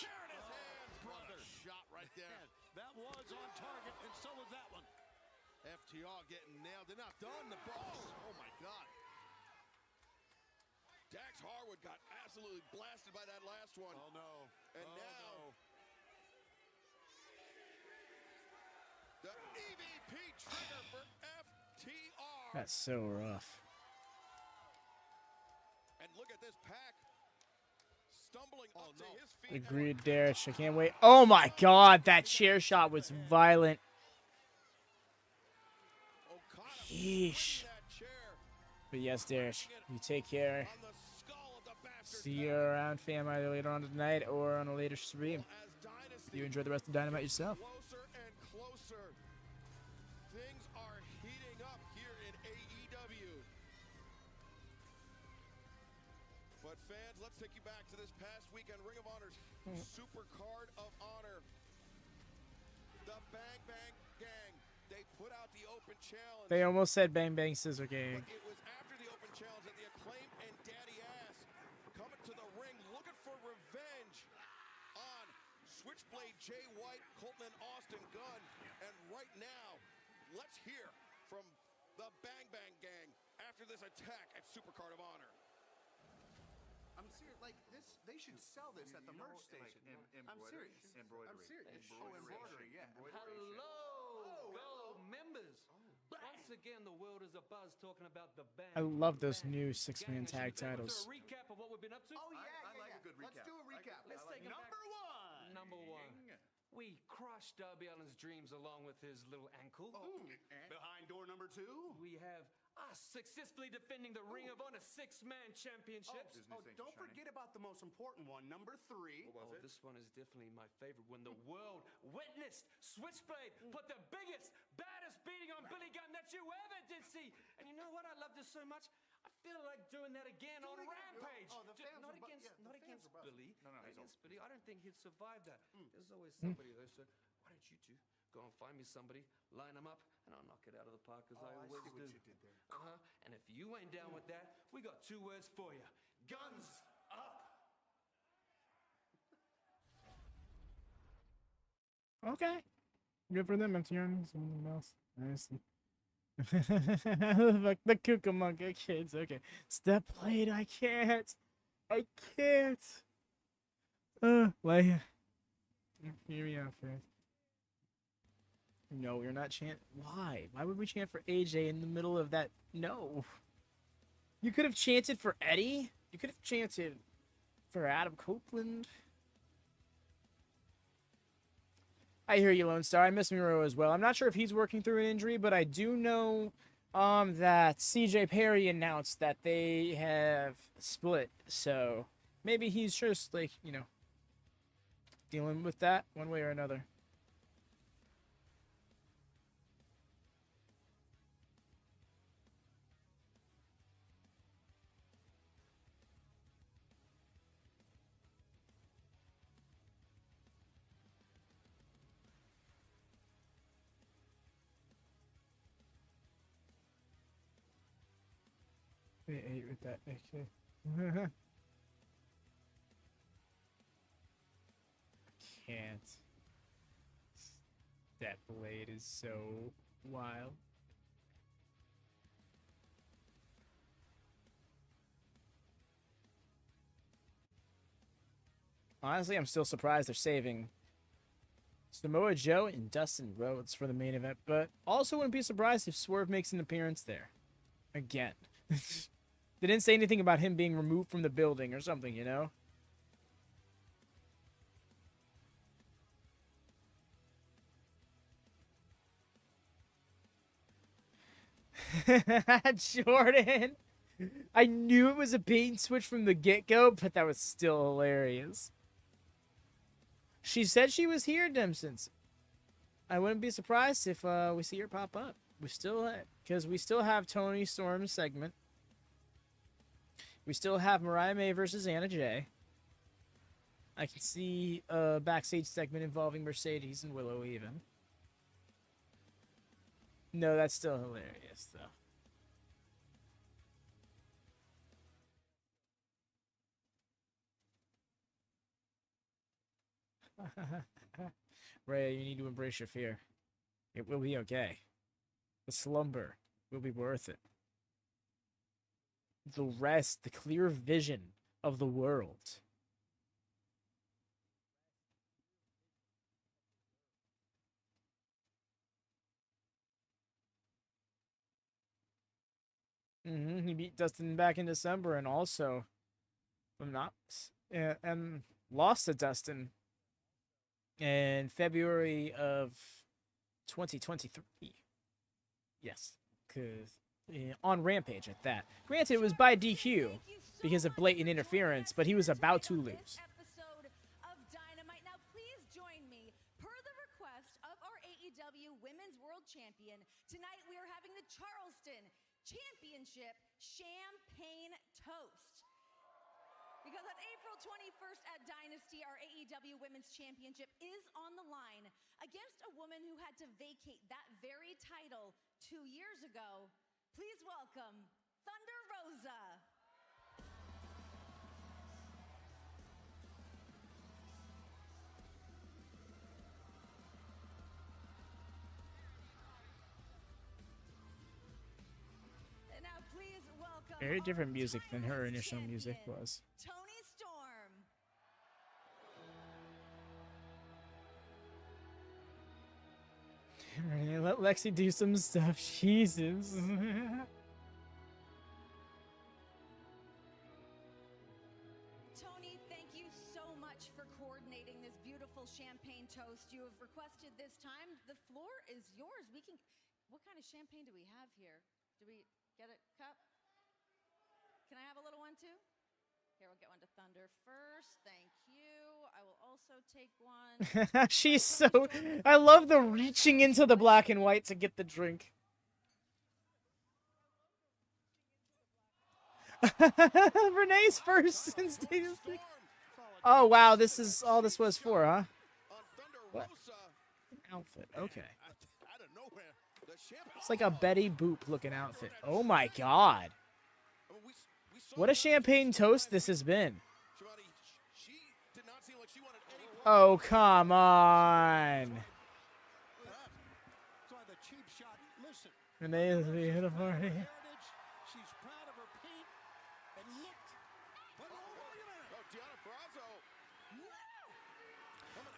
Brother shot right there. That was on target, and so was that one. FTR getting nailed. They're not done. The boss. Oh my God. Dax Harwood got absolutely blasted by that last one. Oh no. And now the EVP trigger for FTR. That's so rough. And look at this Pac stumbling up to his feet. Agreed, Derek. I can't wait. Oh my God, that chair shot was violent. Yeesh. But yes, Derek, you take care. See you around, fam, either later on tonight or on a later stream. You enjoy the rest of Dynamite yourself. Closer and closer. Things are heating up here in AEW. But fans, let's take you back to this past weekend. Ring of Honor's Super Card of Honor. The Bang Bang Gang. They put out the open challenge. They almost said Bang Bang Scissor Gang. But it was after the open challenge that the Acclaim and Daddy Ass coming to the ring looking for revenge on Switchblade Jay White, Copeland, Austin Gunn. And right now, let's hear from the Bang Bang Gang after this attack at Super Card of Honor. I'm serious. Like this, they should sell this at the merch station. I'm serious. Embroidery. I'm serious. Embroidery. Yeah. Hello, members. Once again, the world is abuzz talking about the band. I love those new six-man tag titles. A recap of what we've been up to. Oh yeah, I like a good recap. Let's do a recap. Let's take Number one. Number one. We crushed Darby Allin's dreams along with his little ankle. Behind door number two. We have us successfully defending the Ring of Honor six-man championships. Don't forget about the most important one, number three. Oh, this one is definitely my favorite. When the world witnessed Switchblade put the biggest, baddest beating on Billy Gunn that you ever did see. And you know what? I love this so much. I feel like doing that again on Rampage. The fans not are against, not against Billy. No, not against Billy. I don't think he'd survive that. There's always somebody there. So why don't you two go and find me somebody, line them up, and I'll knock it out of the park as I always do. What you did there. And if you ain't down with that, we got two words for you. Guns up. Okay. Good for them. I'm hearing something else. I see. Fuck the Cucamonga kids. Okay. Step plate. I can't. I can't. Like. Hear me out, Fred. No, we're not chant. Why? Why would we chant for AJ in the middle of that? No. You could have chanted for Eddie. You could have chanted for Adam Copeland. I hear you, Lone Star. I miss Miro as well. I'm not sure if he's working through an injury, but I do know that CJ Perry announced that they have split. So maybe he's just like, you know, dealing with that one way or another. I ate with that. Okay. Can't. That blade is so wild. Honestly, I'm still surprised they're saving Samoa Joe and Dustin Rhodes for the main event, but also wouldn't be surprised if Swerve makes an appearance there. Again. They didn't say anything about him being removed from the building or something, you know? Jordan! I knew it was a bait and switch from the get-go, but that was still hilarious. She said she was here, Dempsons. I wouldn't be surprised if we see her pop up. We still, because we still have Toni Storm's segment. We still have Mariah May versus Anna Jay. I can see a backstage segment involving Mercedes and Willow even. No, that's still hilarious, though. Rhea, you need to embrace your fear. It will be okay. The slumber will be worth it. The rest, the clear vision of the world. He beat Dustin back in December, and also, if I'm not, and lost to Dustin in February of 2023. Yes, because on Rampage at that. Granted, it was by DQ because of blatant interference, but he was about to lose. Episode of Dynamite. Now, please join me per the request of our AEW Women's World Champion. Tonight, we are having the Charleston Championship Champagne Toast. Because on April 21st at Dynasty, our AEW Women's Championship is on the line against a woman who had to vacate that very title 2 years ago. Please welcome Thunder Rosa. And now please welcome Very different music than her initial music was. Toni Storm. Let Lexi do some stuff. Jesus. Toni, thank you so much for coordinating this beautiful champagne toast you have requested this time. The floor is yours. We can. What kind of champagne do we have here? Do we get a cup? Can I have a little one too? Here, we'll get one to Thunder first. Thank you. I will also take one. She's so... I love the reaching into the black and white to get the drink. Renee's first since days. Oh, wow. This is all this was for, huh? What? An outfit. Okay. It's like a Betty Boop looking outfit. Oh, my God. What a champagne toast this has been. Oh, come on. Renee is the hit of party.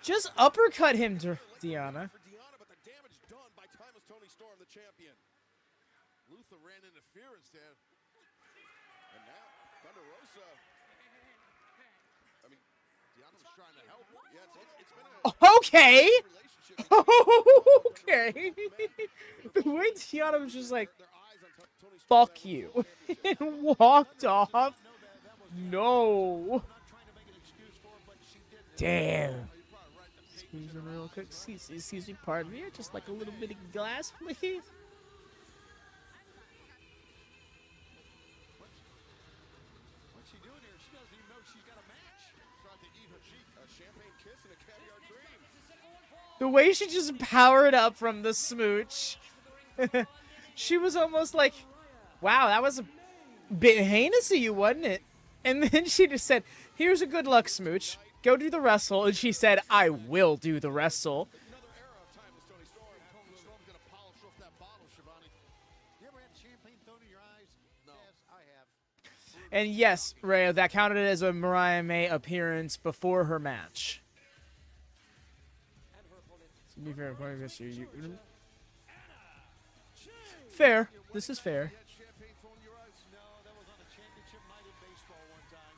Just uppercut him, Deanna. But the damage done by time as Toni Storm, the champion. Luther ran interference there. Thunder Rosa. I mean, Deanna was trying to help. Yeah, it's been a Okay. Okay. The way Tiana was just like, fuck you, and walked off. No. Damn. Excuse me real quick. Excuse me, pardon me. Just like a little bit of glass, please. What's she doing here? She doesn't even know she's got a match. Tried to eat her cheek. A champagne kiss and a caviar dream. The way she just powered up from the smooch. She was almost like, wow, that was a bit heinous of you, wasn't it? And then she just said, here's a good luck smooch. Go do the wrestle. And she said, I will do the wrestle. Another era of timeless Toni Storm. Toni Storm's going to polish off that bottle, Shivani. You ever had champagne thrown in your eyes? No. Yes, I have. And yes, Rhea, that counted as a Mariah May appearance before her match. To be fair, fair. This is fair. No, that was on a championship night in baseball one time.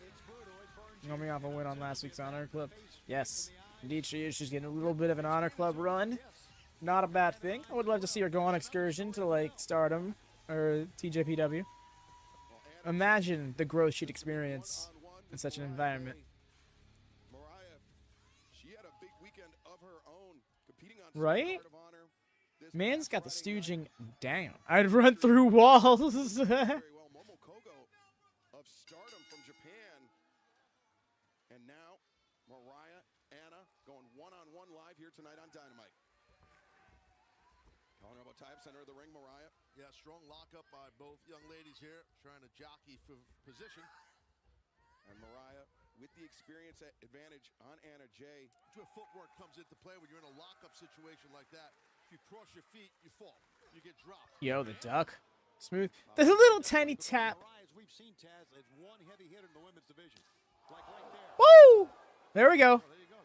It's brutal. It burns you. Coming off a win on last week's Honor Club. Yes, indeed she is. She's getting a little bit of an Honor Club run. Not a bad thing. I would love to see her go on excursion to like Stardom or TJPW. Imagine the growth she'd experience in such an environment. Mariah, she had a big weekend of her own, competing on Right? Card of Honor. This Man's past got the Friday stooging night. down. I'd run through walls. Very well, Momokogo of Stardom from Japan. And now, Mariah, Anna, going one-on-one live here tonight on Dynamite. Calling her about type, center of the ring, Mariah. Yeah, strong lockup by both young ladies here, trying to jockey for position. And Mariah, with the experience advantage on Anna Jay. That's where footwork comes into play when you're in a lockup situation like that. If you cross your feet, you fall. You get dropped. Yo, the duck. Smooth. The little tiny tap. Mariah's, we've seen Taz as one heavy hitter in the women's division. Like right there. Woo! There we go. Oh, there you go.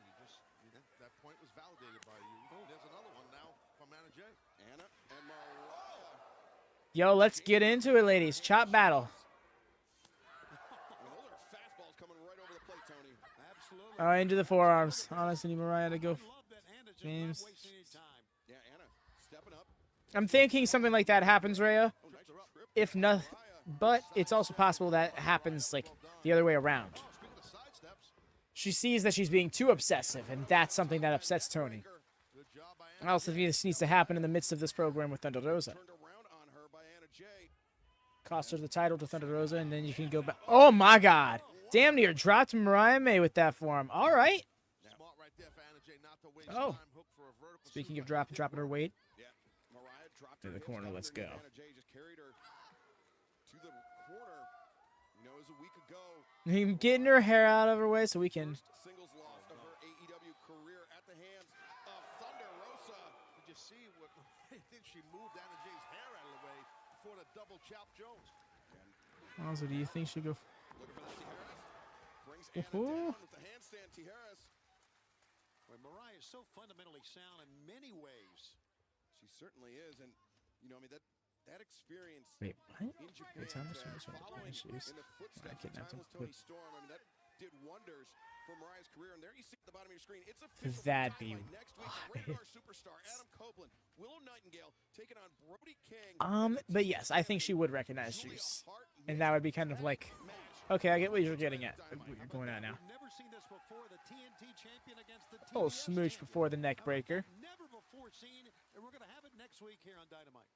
That point was validated by you. There's another one now from Anna Jay. Anna and Mariah. Yo, let's get into it, ladies. Chop battle. I mean, those are fastballs coming right over the plate, Tony. Absolutely. Oh, into the forearms. Honestly, need Mariah to go. Love that Anna just James. not wasting any time. Yeah, Anna stepping up. I'm thinking something like that happens, Rhea. If not, but it's also possible that happens like the other way around. She sees that she's being too obsessive, and that's something that upsets Toni. I also think this needs to happen in the midst of this program with Thunder Rosa. Turned around on her by Anna Jay. Cost her the title to Thunder Rosa, and then you can go back. Oh my God! Damn near dropped Mariah May with that form. All right. Smart right there for Anna Jay not to waste Oh. time. Hook for a vertical Speaking of suplex. dropping her weight, Yeah, Mariah dropped to her the hips corner. down Let's underneath go. Anna Jay just carried her to the corner. You know, it was a week ago. getting her hair out of her way so we can. First singles loss of her AEW career at the hands of Thunder Rosa. Did you see what? I think she moved Anna Jay's hair out of the way before the double chop Jones. Also, do you think she'll go? Looking for that Tijeras. Brings Anna Ooh. down with the handstand Tijeras. Well, Mariah is so fundamentally sound in many ways. She certainly is, and you know, I mean that experience Wait, what? in Japan, Wait, time to swim, following issues. in the I footsteps of kidnapped him. timeless Toni Storm. I mean, that did wonders for Mariah's career. And there you see at the bottom of your screen, it's official. That'd be Dynamite. Next week, radar superstar Adam Copeland, Willow Nightingale taking on Brody King. But yes, I think she would recognize Juice, and that would be kind of like, okay, I get what you're getting at, what you're going at now. Never seen this before. The TNT champion against the Oh, TBS smooch champion. before the neck breaker. Never before seen, and we're going to have it next week here on Dynamite.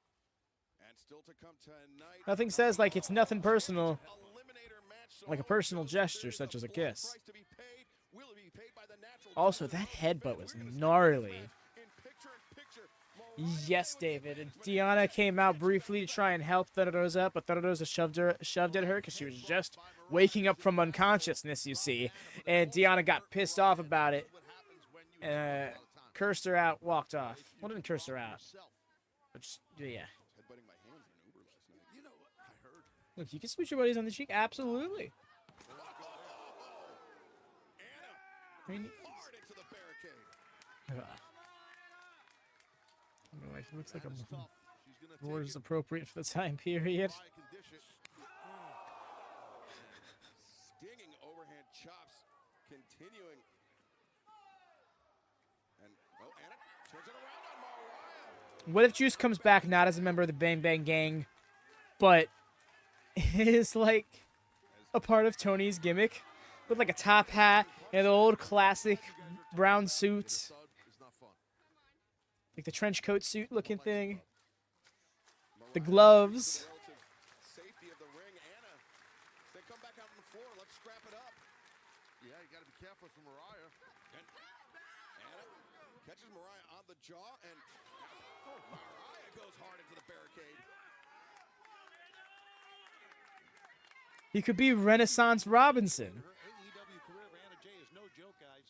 And still to come tonight. Nothing says like it's nothing personal, Eliminator match. like a personal gesture such as a kiss. Price to be paid. Will it be paid by the natural Also, that headbutt was gnarly. in picture. Yes, David. And Deanna came out briefly to try and help Thunder Rosa up, but Thunder Rosa shoved at her because she was just waking up from unconsciousness, you see. And Deanna got pissed off about it, cursed her out, walked off. Well, didn't curse her out, but just, yeah. Headbutting my hands in Ubers last night. You know what I heard? Look, you can switch your buddies on the cheek, absolutely. I mean, Hard into the barricade. I don't know, it looks like Anna's a tough. She's gonna board take is it. appropriate for the time period. Mariah can dish it. continuing. And, oh, Anna turns it around on Mariah. What if Juice comes back not as a member of the Bang Bang Gang, but is like a part of Tony's gimmick with like a top hat and the old classic brown suit, like the trench coat suit looking thing, the gloves. Safety of the ring, Anna. They come back out on the floor. Let's scrap it up. Yeah, you got to be careful for Mariah. And Anna catches Mariah on the jaw, and Mariah goes hard into the barricade. He could be Renaissance Robinson. AEW career for Anna Jay is no joke, guys.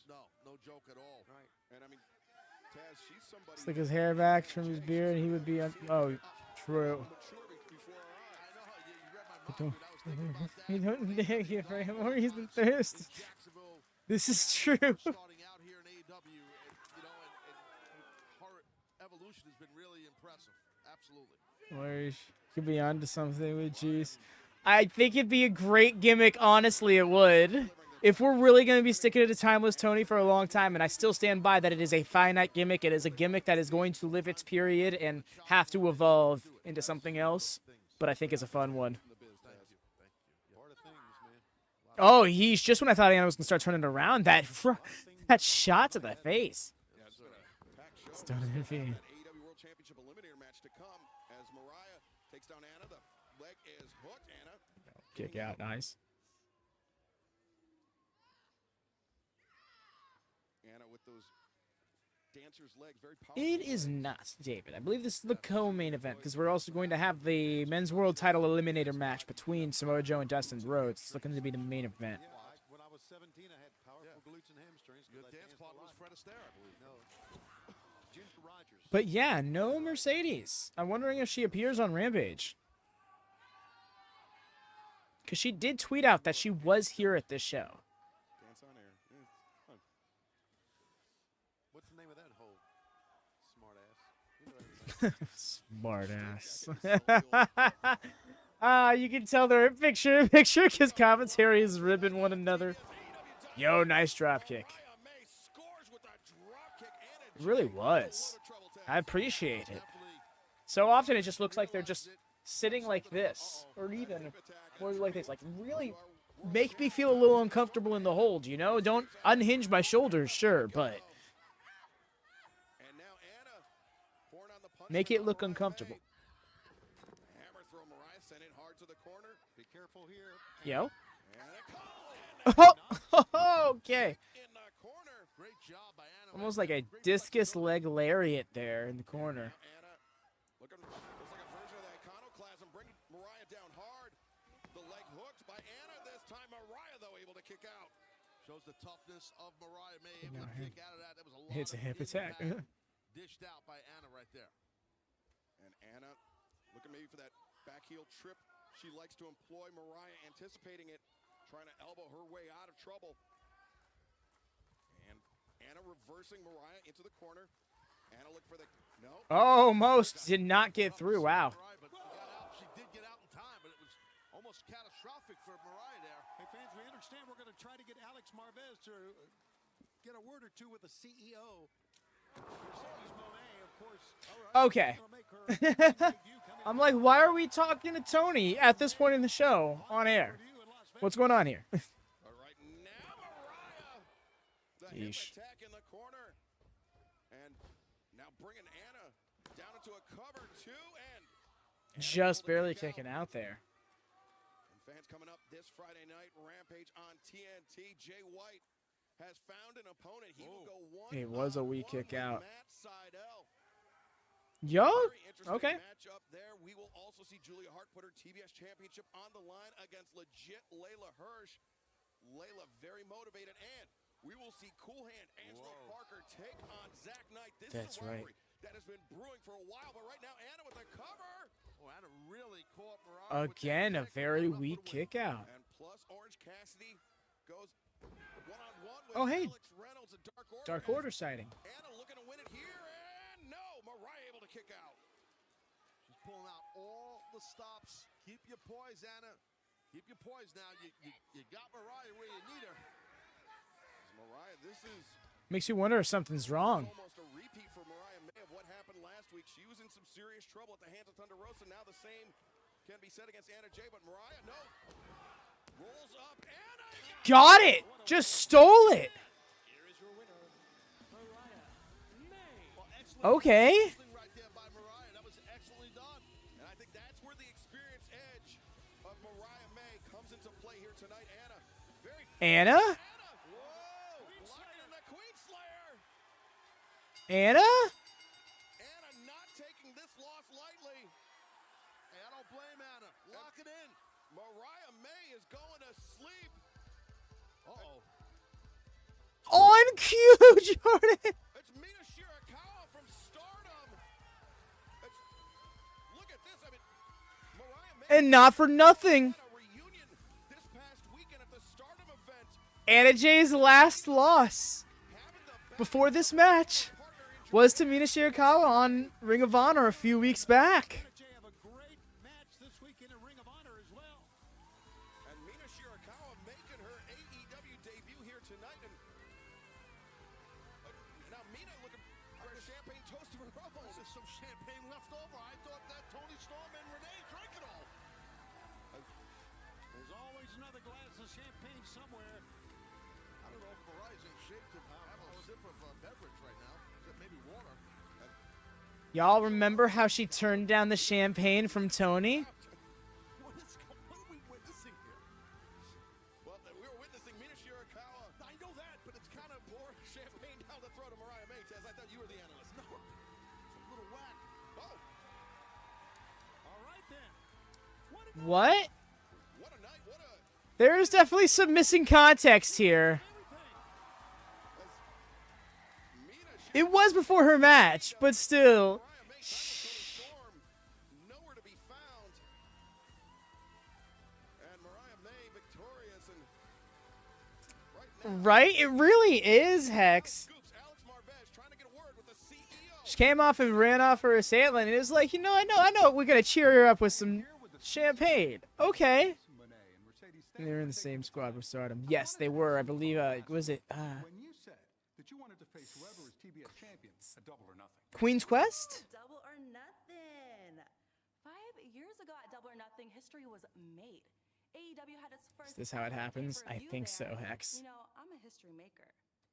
No joke at all. Right. And I mean, Taz, she's somebody. Slick his hair back, trim his beard, and he would be. Oh, true. You don't dig it for more reason thirst. This is true. Starting out here in AEW, and her evolution has been really impressive. Absolutely. Or could be onto something with Juice. I think it'd be a great gimmick. Honestly, it would. If we're really going to be sticking to Timeless Tony for a long time, and I still stand by that it is a finite gimmick, it is a gimmick that is going to live its period and have to evolve into something else, but I think it's a fun one. Oh, he's just when I thought Anna was going to start turning around. That shot to the face. Stunning feet. AEW World Championship Eliminator match to come as Mariah takes down Anna. The leg is hooked. Anna. Kick out, nice. Anna with those dancer's legs, very powerful. It is not, David. I believe this is the co-main event because we're also going to have the men's world title eliminator match between Samoa Joe and Dustin Rhodes. It's looking to be the main event. When I was 17, I had powerful glutes and hamstrings. Good dance partner was Fred Astaire, I believe. No. Ginger Rogers. But yeah, no Mercedes. I'm wondering if she appears on Rampage. Because she did tweet out that she was here at this show. Dance on air. Fun. What's the name of that hole? Smart ass. You can tell they're in picture because commentary is ribbing one another. Yo, nice drop kick. It really was. I appreciate it. So often it just looks like they're just sitting like this, or even more like this. Like, really make me feel a little uncomfortable in the hold, you know? Don't unhinge my shoulders, sure, but make it look uncomfortable. Hammer throw. Mariah sent it hard to the corner. Be careful here. Yo. And Oh, okay. in the corner. Great job by Anna. Almost like a discus leg lariat there in the corner. Anna looks like a version of the iconoclasm. Bring Mariah down hard. The leg hooked by Anna. This time Mariah, though, able to kick out. Shows the toughness of Mariah May able to kick out of that. That was a lot It's a of hip attack. dished out by Anna right there. And Anna looking maybe for that back heel trip. She likes to employ. Mariah anticipating it, trying to elbow her way out of trouble. And Anna reversing Mariah into the corner. Anna look for the no. Oh, most did not get through. Wow. But she did get out in time, but it was almost catastrophic for Mariah there. Hey, fans, we understand we're going to try to get Alex Marvez to get a word or two with the CEO. Mercedes Monet, of course. Okay. I'm like, why are we talking to Tony at this point in the show on air? What's going on here? All right, now Mariah. The hip Yeesh. attack in the corner. And now bringing Anna down into a cover two and Just barely kicking out there. And fans coming up this Friday night, Rampage on TNT. Jay White has found an opponent. He will go one. It was a weak kick out. Matt Sydal. Yo. Very interesting Okay. matchup there. We will also see Julia Hart put her TBS championship on the line against legit Layla Hirsch. Layla very motivated, and we will see Cool Hand Angelo Parker take on Zach Knight. This That's is a right. rivalry that has been brewing for a while, but right now Anna with the cover. Oh, Anna really caught Mariah. Again, a very weak kick out. And plus Orange Cassidy goes one-on-one with Oh, hey. Alex Reynolds and Dark Order. Dark Order sighting. Anna looking to win it here, and no, Mariah able to kick out. She's pulling out all the stops. Keep your poise, Anna. Keep your poise now. You got Mariah where you need her. Mariah, this is Makes you wonder if something's wrong. almost a repeat for Mariah May of what happened last week. She was in some serious trouble at the hands of Thunder Rosa. Now the same can be said against Anna Jay, but Mariah, no. Rolls up. Anna Got it! Just stole it! Okay. right there by Mariah. That was excellently done. And I think that's where the experience edge of Mariah May comes into play here tonight. Anna, very Anna? Whoa! Blocking in the Queen Slayer. Anna? Anna not taking this loss lightly. Hey, I don't blame Anna. Lock it in. Mariah May is going to sleep. Uh-oh. On cue, Jordan! It's Mina Shirakawa from Stardom. Look at this. I mean, Mariah May And not for nothing. had a reunion this past weekend at the Stardom event. Anna Jay's last loss before this match was to Mina Shirakawa on Ring of Honor a few weeks back. And Mina Shirakawa making her AEW debut here tonight. And now Mina looking for a champagne toast of her own. There's some champagne left over. I thought that Tony Storm and Renee drank it all. There's always another glass of champagne somewhere. I don't know if Mariah's in shape to have a sip of beverage right now. Is it maybe water? Y'all remember how she turned down the champagne from Toni? What are we witnessing here? Well, we were witnessing Mina Shirakawa. I know that, but it's kind of Pour champagne down the throat of Mariah May. Tez, I thought you were the analyst. no, it's a little whack. Oh, All right then. What? what a night. What a... There's definitely some missing context here. It was before her match, but still. Nowhere to be found. And Mariah May victorious and Right? It really is, Hex. She came off and ran off her assailant, and it was like, you know, I know, we're gonna cheer her up with some champagne. Okay. And they're in the same squad with Stardom. Yes, they were. I believe. Was it? When you said that you wanted to face whoever is TBS champion at Double or Nothing. Queen's Quest? Double or Nothing. 5 years ago at Double or Nothing, history was made. AEW had its first. Is this how it happens? I think so, Hex. You know, I'm a history maker.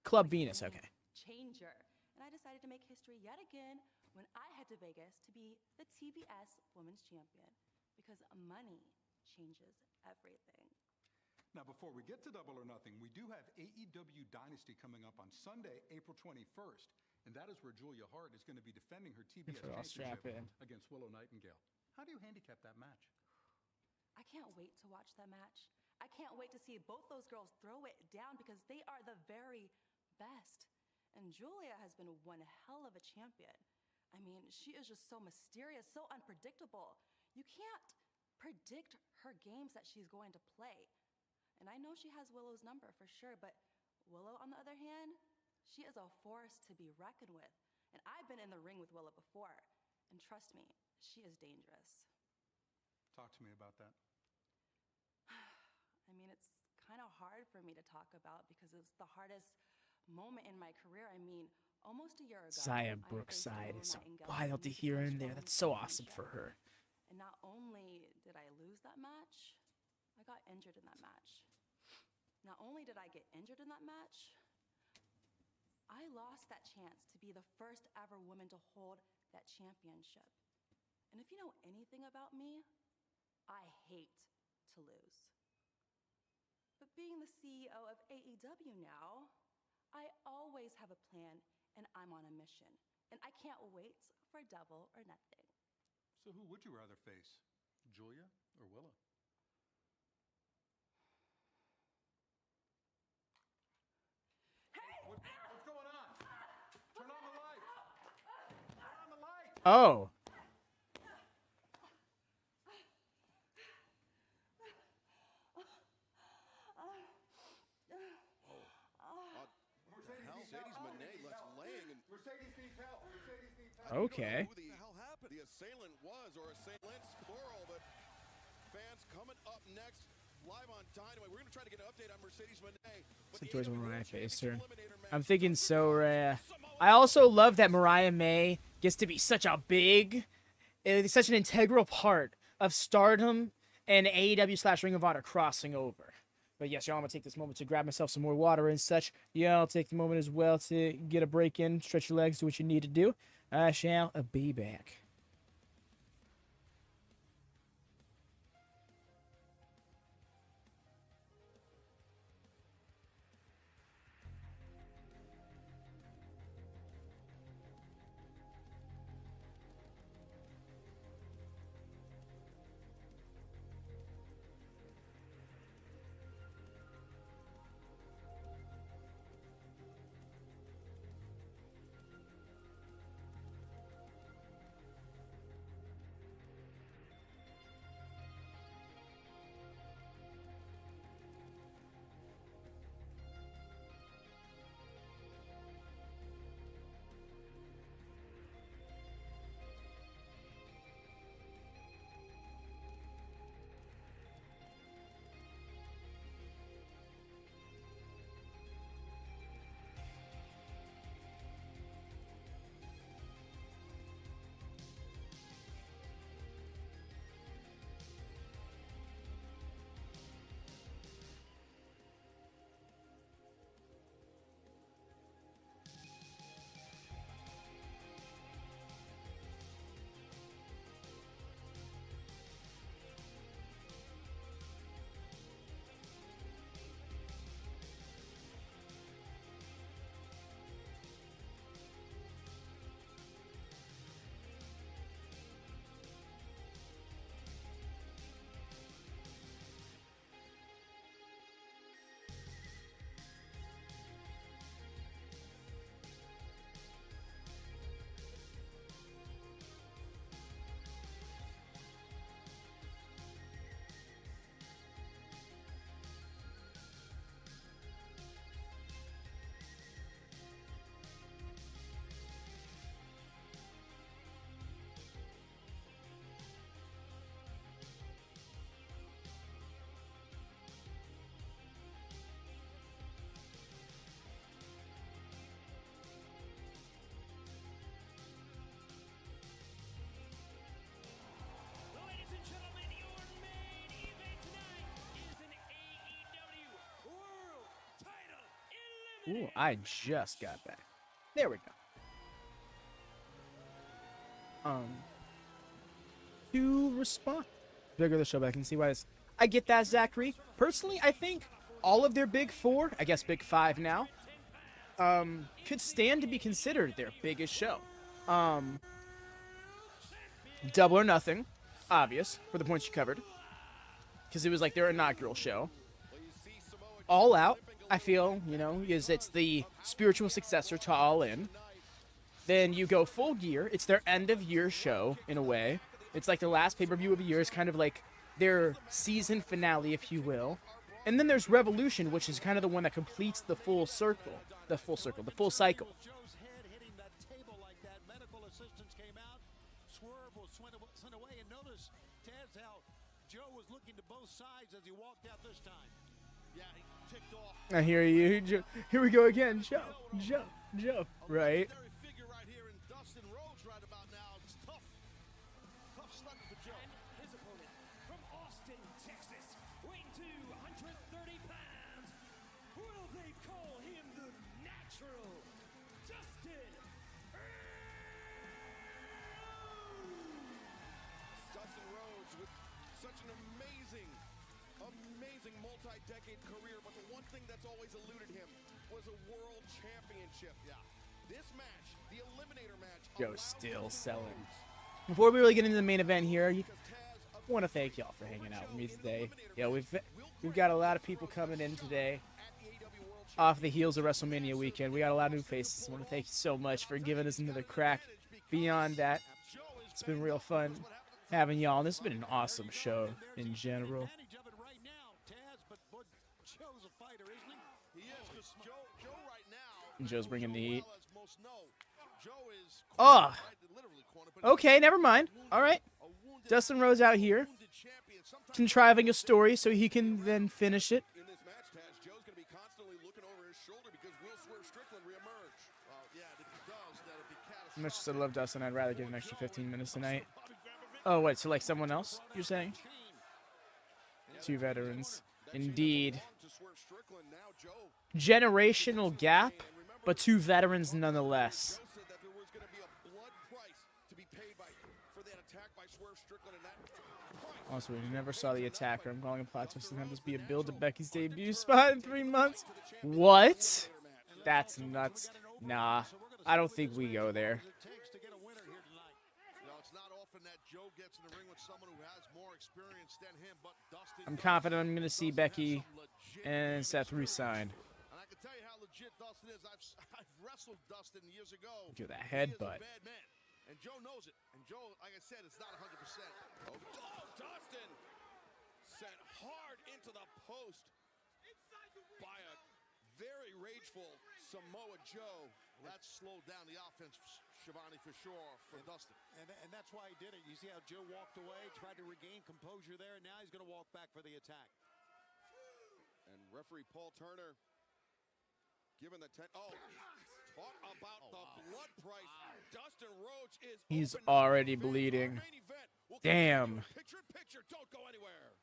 Club Venus. Okay. Changer. And I decided to make history yet again when I head to Vegas to be the TBS Women's Champion. Because money changes everything. Now, before we get to Double or Nothing, we do have AEW Dynasty coming up on Sunday, April 21st. And that is where Julia Hart is going to be defending her TBS I'll strap championship in. against Willow Nightingale. How do you handicap that match? I can't wait to watch that match. I can't wait to see both those girls throw it down because they are the very best. And Julia has been one hell of a champion. I mean, she is just so mysterious, so unpredictable. You can't predict her games that she's going to play. And I know she has Willow's number for sure, but Willow, on the other hand, she is a force to be reckoned with. And I've been in the ring with Willow before. And trust me, she is dangerous. Talk to me about that. I mean, it's kind of hard for me to talk about because it's the hardest moment in my career. I mean, almost a year ago. Zaya Brookside is so wild to hear in there. That's so awesome for her. And not only did I lose that match, I got injured in that match. Not only did I get injured in that match, I lost that chance to be the first ever woman to hold that championship. And if you know anything about me, I hate to lose. But being the CEO of AEW now, I always have a plan and I'm on a mission. And I can't wait for Double or Nothing. So who would you rather face, Julia or Willow? What's going on? Turn on the light. Turn on the light. Oh. Mercedes Moné left laying and Mercedes needs help. Mercedes needs help. Okay. who the hell happened? The assailant was, or assailants plural, but fans coming up next. live on Dynamite. We're going to try to get an update on Mercedes Moné. But Some choice when Mariah faced her. I'm thinking so rare. I also love that Mariah May gets to be such a big, such an integral part of Stardom and AEW / Ring of Honor crossing over. But yes, y'all, I'm going to take this moment to grab myself some more water and such. Yeah, I'll take the moment as well to get a break in, stretch your legs, do what you need to do. I shall be back. Ooh, I just got back. There we go. To respond. Bigger the show back and see why this. I get that, Zachary. Personally, I think all of their big four, I guess big five now, could stand to be considered their biggest show. Double or Nothing, obvious, for the points you covered. Because it was like their inaugural show. All Out, I feel, is it's the spiritual successor to All In. Then you go Full Gear. It's their end-of-year show, in a way. It's like the last pay-per-view of the year. It's kind of like their season finale, if you will. And then there's Revolution, which is kind of the one that completes the full circle. The full cycle. Joe was looking to both sides as he walked out this time. Yeah, he ticked off. I hear you, Joe. Here we go again, Joe. Right? Figure right here in Dustin Rhodes right about now. It's tough sledding for Joe. His opponent from Austin, Texas, weighing 230 pounds. Will they call him the Natural? Dustin. Dustin Rhodes with such an amazing multi-decade career, but the one thing that's always eluded him was a world championship. Yeah. This match, the Eliminator match. Joe's still selling. Before we really get into the main event here, I want to thank y'all for hanging out with me today. Yeah, we've got a lot of people coming in today off the heels of WrestleMania weekend. We got a lot of new faces. I want to thank you so much for giving us another crack. Beyond that, it's been real fun having y'all. This has been an awesome show in general. Joe's bringing the heat. Oh, okay, never mind. All right, Dustin Rhodes out here. contriving a story so he can then finish it. In this match, Taz, Joe's going to be constantly looking over his shoulder because will Swerve Strickland reemerge? Well, yeah, if he does, that'll be catastrophic. As much as I love Dustin, I'd rather get an extra 15 minutes tonight. Oh, wait, so like someone else, you're saying? 2 veterans. Indeed. Generational gap, but 2 veterans nonetheless. Also, we never saw the attacker. I'm calling a plot twist and have this be a build to Becky's debut spot in 3 months. What? That's nuts. Nah, I don't think we go there. I'm confident I'm going to see Becky and Seth resign. And I can tell you how legit Dustin is. I've wrestled Dustin years ago. Do that headbutt. And Joe knows it. And Joe, like I said, it's not 100%. Oh, Dustin sent hard into the post by a very rageful Samoa Joe. That slowed down the offense, Shivani, for sure, for Dustin. And that's why he did it. You see how Joe walked away, tried to regain composure there, and now he's going to walk back for the attack. And referee Paul Turner given the 10. Oh, talk about the blood price. Dustin Rhodes is He's already bleeding. Damn. Picture in picture. Don't go anywhere.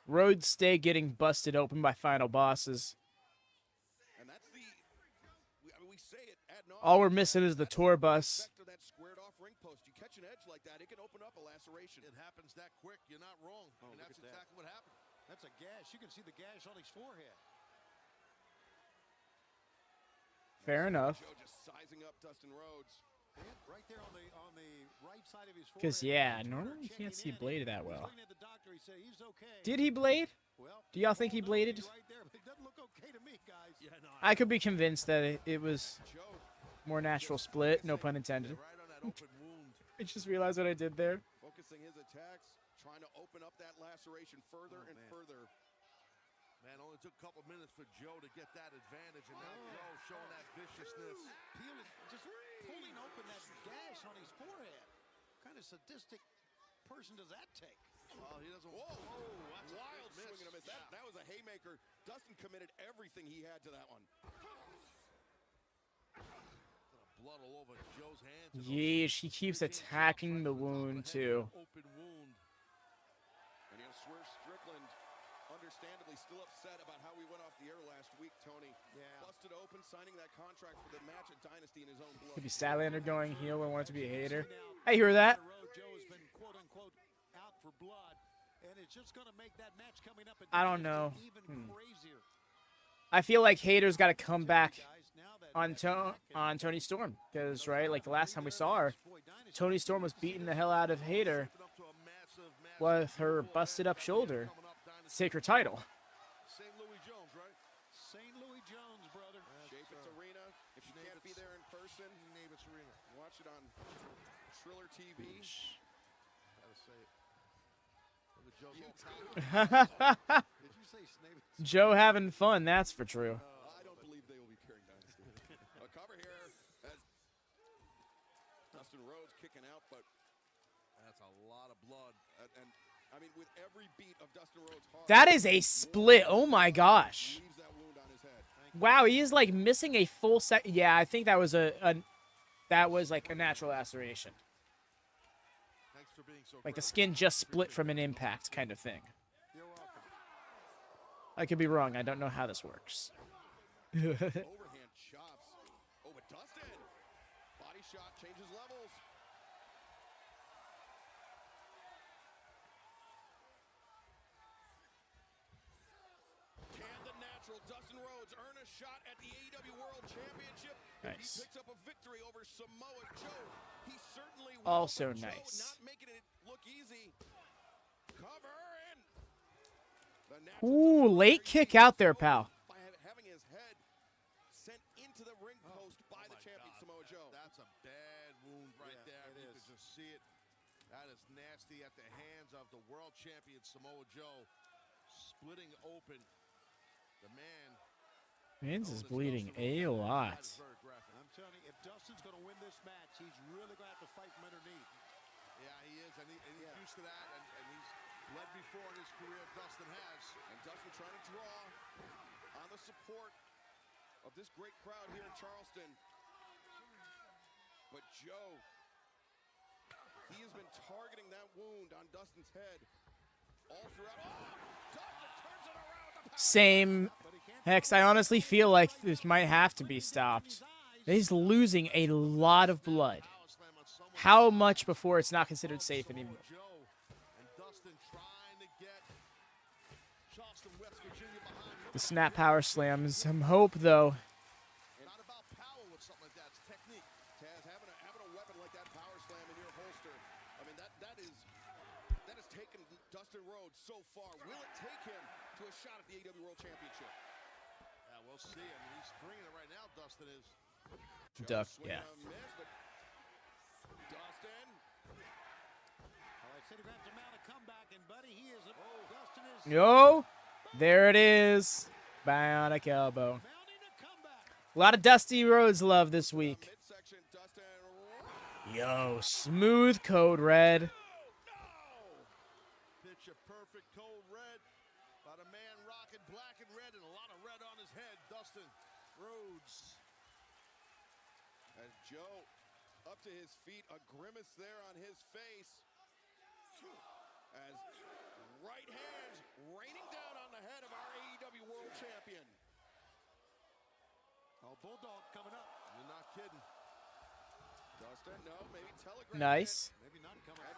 Rhodes stay getting busted open by final bosses. And that's the we say it ad nauseam. All we're missing is the tour bus. That squared off ring post. You catch an edge like that, it can open up a laceration. It happens that quick. You're not wrong. Oh, and that's exactly what happened. That's a gash. You can see the gash on his forehead. Fair enough. Joe just sizing up Dustin Rhodes. Right there on the right side of his forehead. Because, yeah, normally you can't see Blade that well. Did he blade? Do y'all think he bladed? I could be convinced that it was more natural split, no pun intended. I just realized what I did there. Focusing his attacks, trying to open up that laceration further and further. Man, only took a couple minutes for Joe to get that advantage, and now Joe showing that viciousness. Just pulling open that gash on his forehead. What kind of sadistic person does that take? Oh, he doesn't. Whoa, that's wild swing and a miss. That was a haymaker. Dustin committed everything he had to that one. Blood all over Joe's hands. Yeesh, he keeps attacking the wound too. Open wound. And Swerve Strickland, understandably, still upset about how we went off the air last week, Tony. Yeah. Busted open, signing that contract for the match at Dynasty in his own blood. Could be Statlander going heel and wanted to be a hater. I hear that. Joe has been quote unquote out for blood, and it's just going to make that match coming up. I don't know. Even crazier. I feel like haters got to come back on Toni Storm, because right, like the last time we saw her, Toni Storm was beating the hell out of Hater with her busted up shoulder to take her title. St. Louis Jones, right? St. Louis Jones, brother. Championship Arena. If you can't be there in person, Navis Arena. Watch it on Triller TV. Gotta say it. Did you say Snavis? Joe having fun, that's for true. I don't believe they will be carrying Dynasty. A cover here as Dustin Rhodes kicking out, but that's a lot of blood. And I mean, with every beat of Dustin Rhodes' heart, That is a split. Oh my gosh. leaves that wound on his head. Wow, he is like missing a full set. Yeah, I think that was that was like a natural laceration. Thanks for being so Like the skin just split from an impact kind of thing. You're welcome. I could be wrong. I don't know how this works. Overhand chops. Oh, but Dustin. Body shot changes levels. Can the natural Dustin Rhodes earn a shot at the AEW World Championship? Nice. He picks up a victory over Samoa Joe. He certainly will, Also but Joe nice. not making it look easy. Cover and the natural Ooh, late kick out there, pal. by having his head sent into the ring post by the champion Samoa Joe. That's a bad wound right there. You can just see it. That is nasty at the hands of the world champion Samoa Joe. Splitting open. The man. Vince is bleeding a lot. I'm telling you, if Dustin's going to win this match, he's really going to have to fight from underneath. Yeah, he is, and he's used to that, and he's led before in his career, Dustin has. And Dustin trying to draw on the support of this great crowd here in Charleston. But Joe, he has been targeting that wound on Dustin's head all throughout. Oh, Dustin turns it around with the power. Same. Hex, I honestly feel like this might have to be stopped. He's losing a lot of blood. How much before it's not considered safe anymore? The snap power slam. Some hope, though. Not about power with something like that. It's technique. Taz, having a weapon like that power slam in your holster, I mean, that has taken Dustin Rhodes so far. Will it take him to a shot at the AEW World Championship? Yeah, we'll see. I mean, he's bringing it right now, Dustin is. Duck, yeah. Dustin. Well, I said he have to mount a comeback, and buddy, he is. Dustin is. Yo, there it is. Bionic elbow. A lot of Dusty Rhodes love this week. Yo, smooth code red. Picture perfect cold red. About a man rocking black and red and a lot of red on his head. Dustin Rhodes. And Joe up to his feet, a grimace there on his face. As right hands raining down on the head of our AEW World Champion. Oh, Bulldog coming up. You're not kidding. Dustin, no, maybe telegraph. Nice. Maybe not coming up.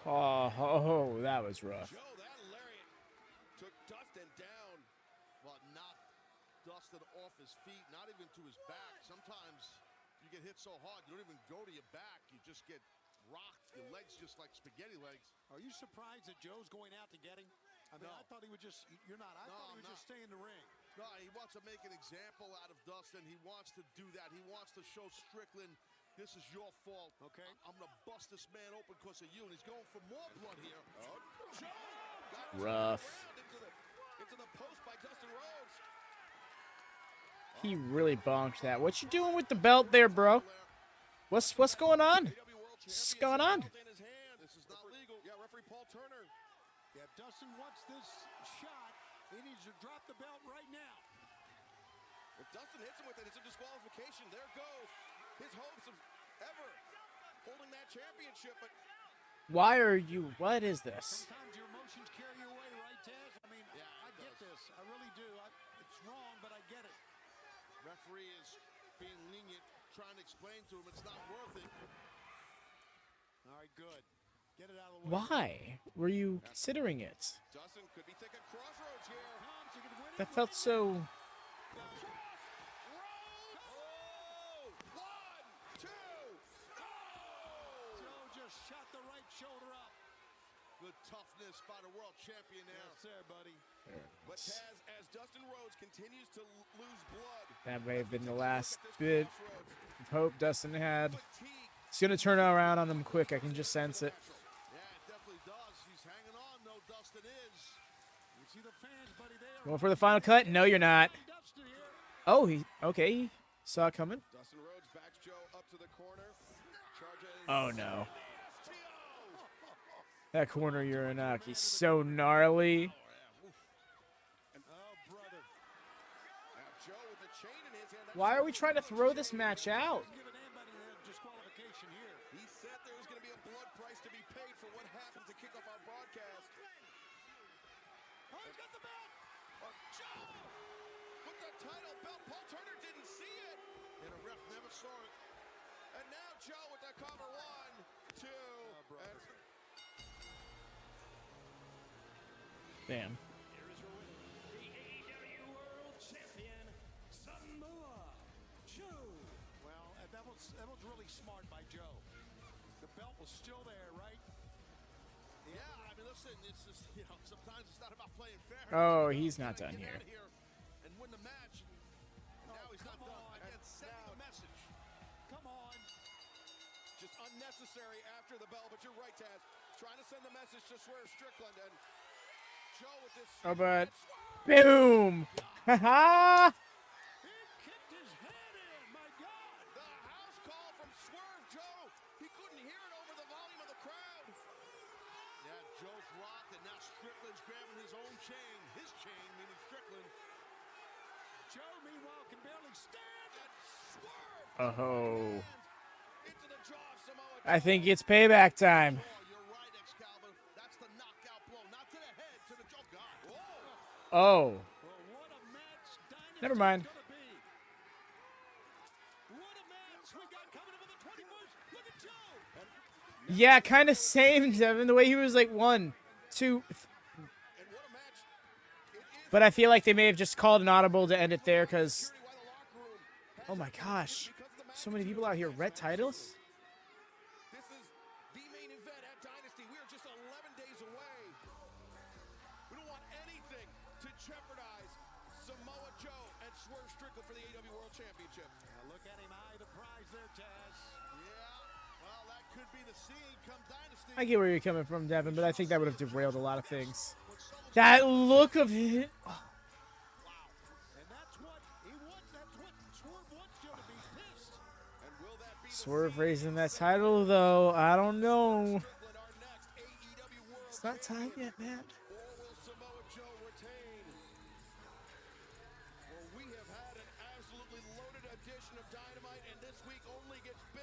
Oh, that was rough. Joe, that lariat took Dustin down. Well, knocked Dustin off his feet, not even to his back. Sometimes you get hit so hard, you don't even go to your back. You just get rocked. Your legs just like spaghetti legs. Are you surprised that Joe's going out to get him? I mean, No. I thought he would just. You're not. I thought he would just stay in the ring. No, he wants to make an example out of Dustin. He wants to do that. He wants to show Strickland, this is your fault. Okay. I'm going to bust this man open because of you. And he's going for more blood here. Oh, Joe got Rough. into the post by Dustin Rhodes. He really bonked that. What you doing with the belt there, bro? What's going on? What's going on? This is not legal. Yeah, referee Paul Turner. Yeah, if Dustin wants this shot, he needs to drop the belt right now. If Dustin hits him with it, it's a disqualification. There goes his hopes of ever holding that championship. But Why are you? What is this? Sometimes your emotions carry you away, right, Taz? I mean, Yeah, I get this. I really do. It's wrong, but I get it. Referee is being lenient, trying to explain to him it's not worth it. All right, good. Get it out of the way. Why were you considering it? Dustin could be thinking crossroads here. That felt so. Joe just shot the right shoulder up. Good toughness by the world champion now. Yes, sir, buddy. But Taz, as Dustin Rhodes continues to lose blood. That may have been the last bit of hope Dustin had. It's gonna turn around on him quick. I can just sense it. Yeah, it definitely does. He's hanging on, though, Dustin is. You see the fans, buddy, there. Going for the final cut? No, you're not. Oh, okay. Saw it coming. Dustin Rhodes backs Joe up to the corner. Charges. Oh no. That corner Uranaki, so gnarly. Why are we trying to throw this match out? He said there was going to be a blood price to be paid for what happened to kick off our broadcast. Oh, he's got the belt. Joe with the title belt. Paul Turner didn't see it. And the ref never saw it. And now Joe with the cover. 1, 2, and Damn. Here is your winner, the AEW World Champion, Samoa Joe. Well, that was really smart by Joe. The belt was still there, right? Yeah, I mean, listen, it's just, sometimes it's not about playing fair. Oh, he's not done here. And win the match. And now he's not done. Again, sending a message. Come on. just unnecessary after the bell. But you're right, Taz. Trying to send the message to Swerve Strickland, and Joe with this. Oh, but boom! Haha! Kicked his head in, my God! The house call from Swerve Joe. He couldn't hear it over the volume of the crowd. Yeah, Joe's rocking. grabbing his own chain. His chain, meaning Strickland. Joe, meanwhile, can barely stand. Oh. I think it's payback time. Oh. Never mind. Yeah, kind of same, Devin, the way he was like 1, 2. But I feel like they may have just called an audible to end it there because... Oh my gosh. So many people out here. Red titles? This is the main event at Dynasty. We are just 11 days away. We don't want anything to jeopardize Samoa Joe and Swerve Strickland for the AEW World Championship. Now look at him eye the prize there, Taz. Yeah, well, that could be the scene come Dynasty. I get where you're coming from, Devin, but I think that would have derailed a lot of things. That look of it. Oh. Swerve raising that title, though. I don't know. It's not time yet, man.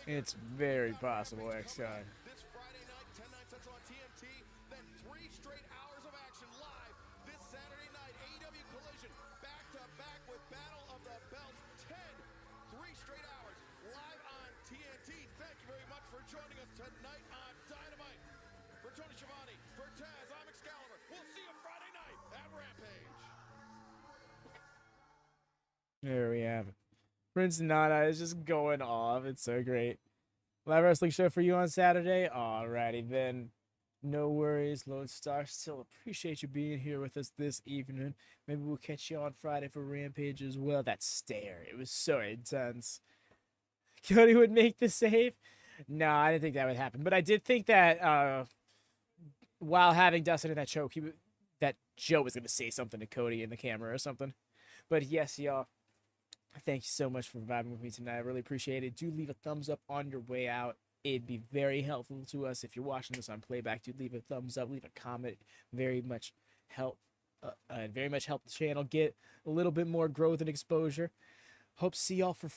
It's very possible, X-Guy. This Friday night, 10, 9 Central on TNT. Then 3 straight hours of action live this Saturday night. AEW Collision back to back with Battle of the Belts 10. 3 straight hours live on TNT. Thank you very much for joining us tonight on Dynamite. For Toni Schiavone, for Taz, I'm Excalibur. We'll see you Friday night at Rampage. There we have it. Prince Nana is just going off. It's so great. Live wrestling show for you on Saturday? Alrighty then. No worries, Lone Star. Still appreciate you being here with us this evening. Maybe we'll catch you on Friday for Rampage as well. That stare, it was so intense. Cody would make the save? No, I didn't think that would happen. But I did think that while having Dustin in that choke, that Joe was going to say something to Cody in the camera or something. But yes, y'all. Thank you so much for vibing with me tonight. I really appreciate it. Do leave a thumbs up on your way out. It'd be very helpful to us. If you're watching this on playback, do leave a thumbs up, leave a comment. Very much help the channel get a little bit more growth and exposure. Hope to see y'all for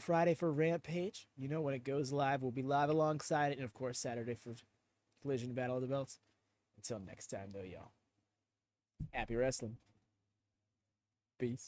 Friday for Rampage. You know, when it goes live, we'll be live alongside it. And, of course, Saturday for Collision Battle of the Belts. Until next time, though, y'all. Happy wrestling. Peace.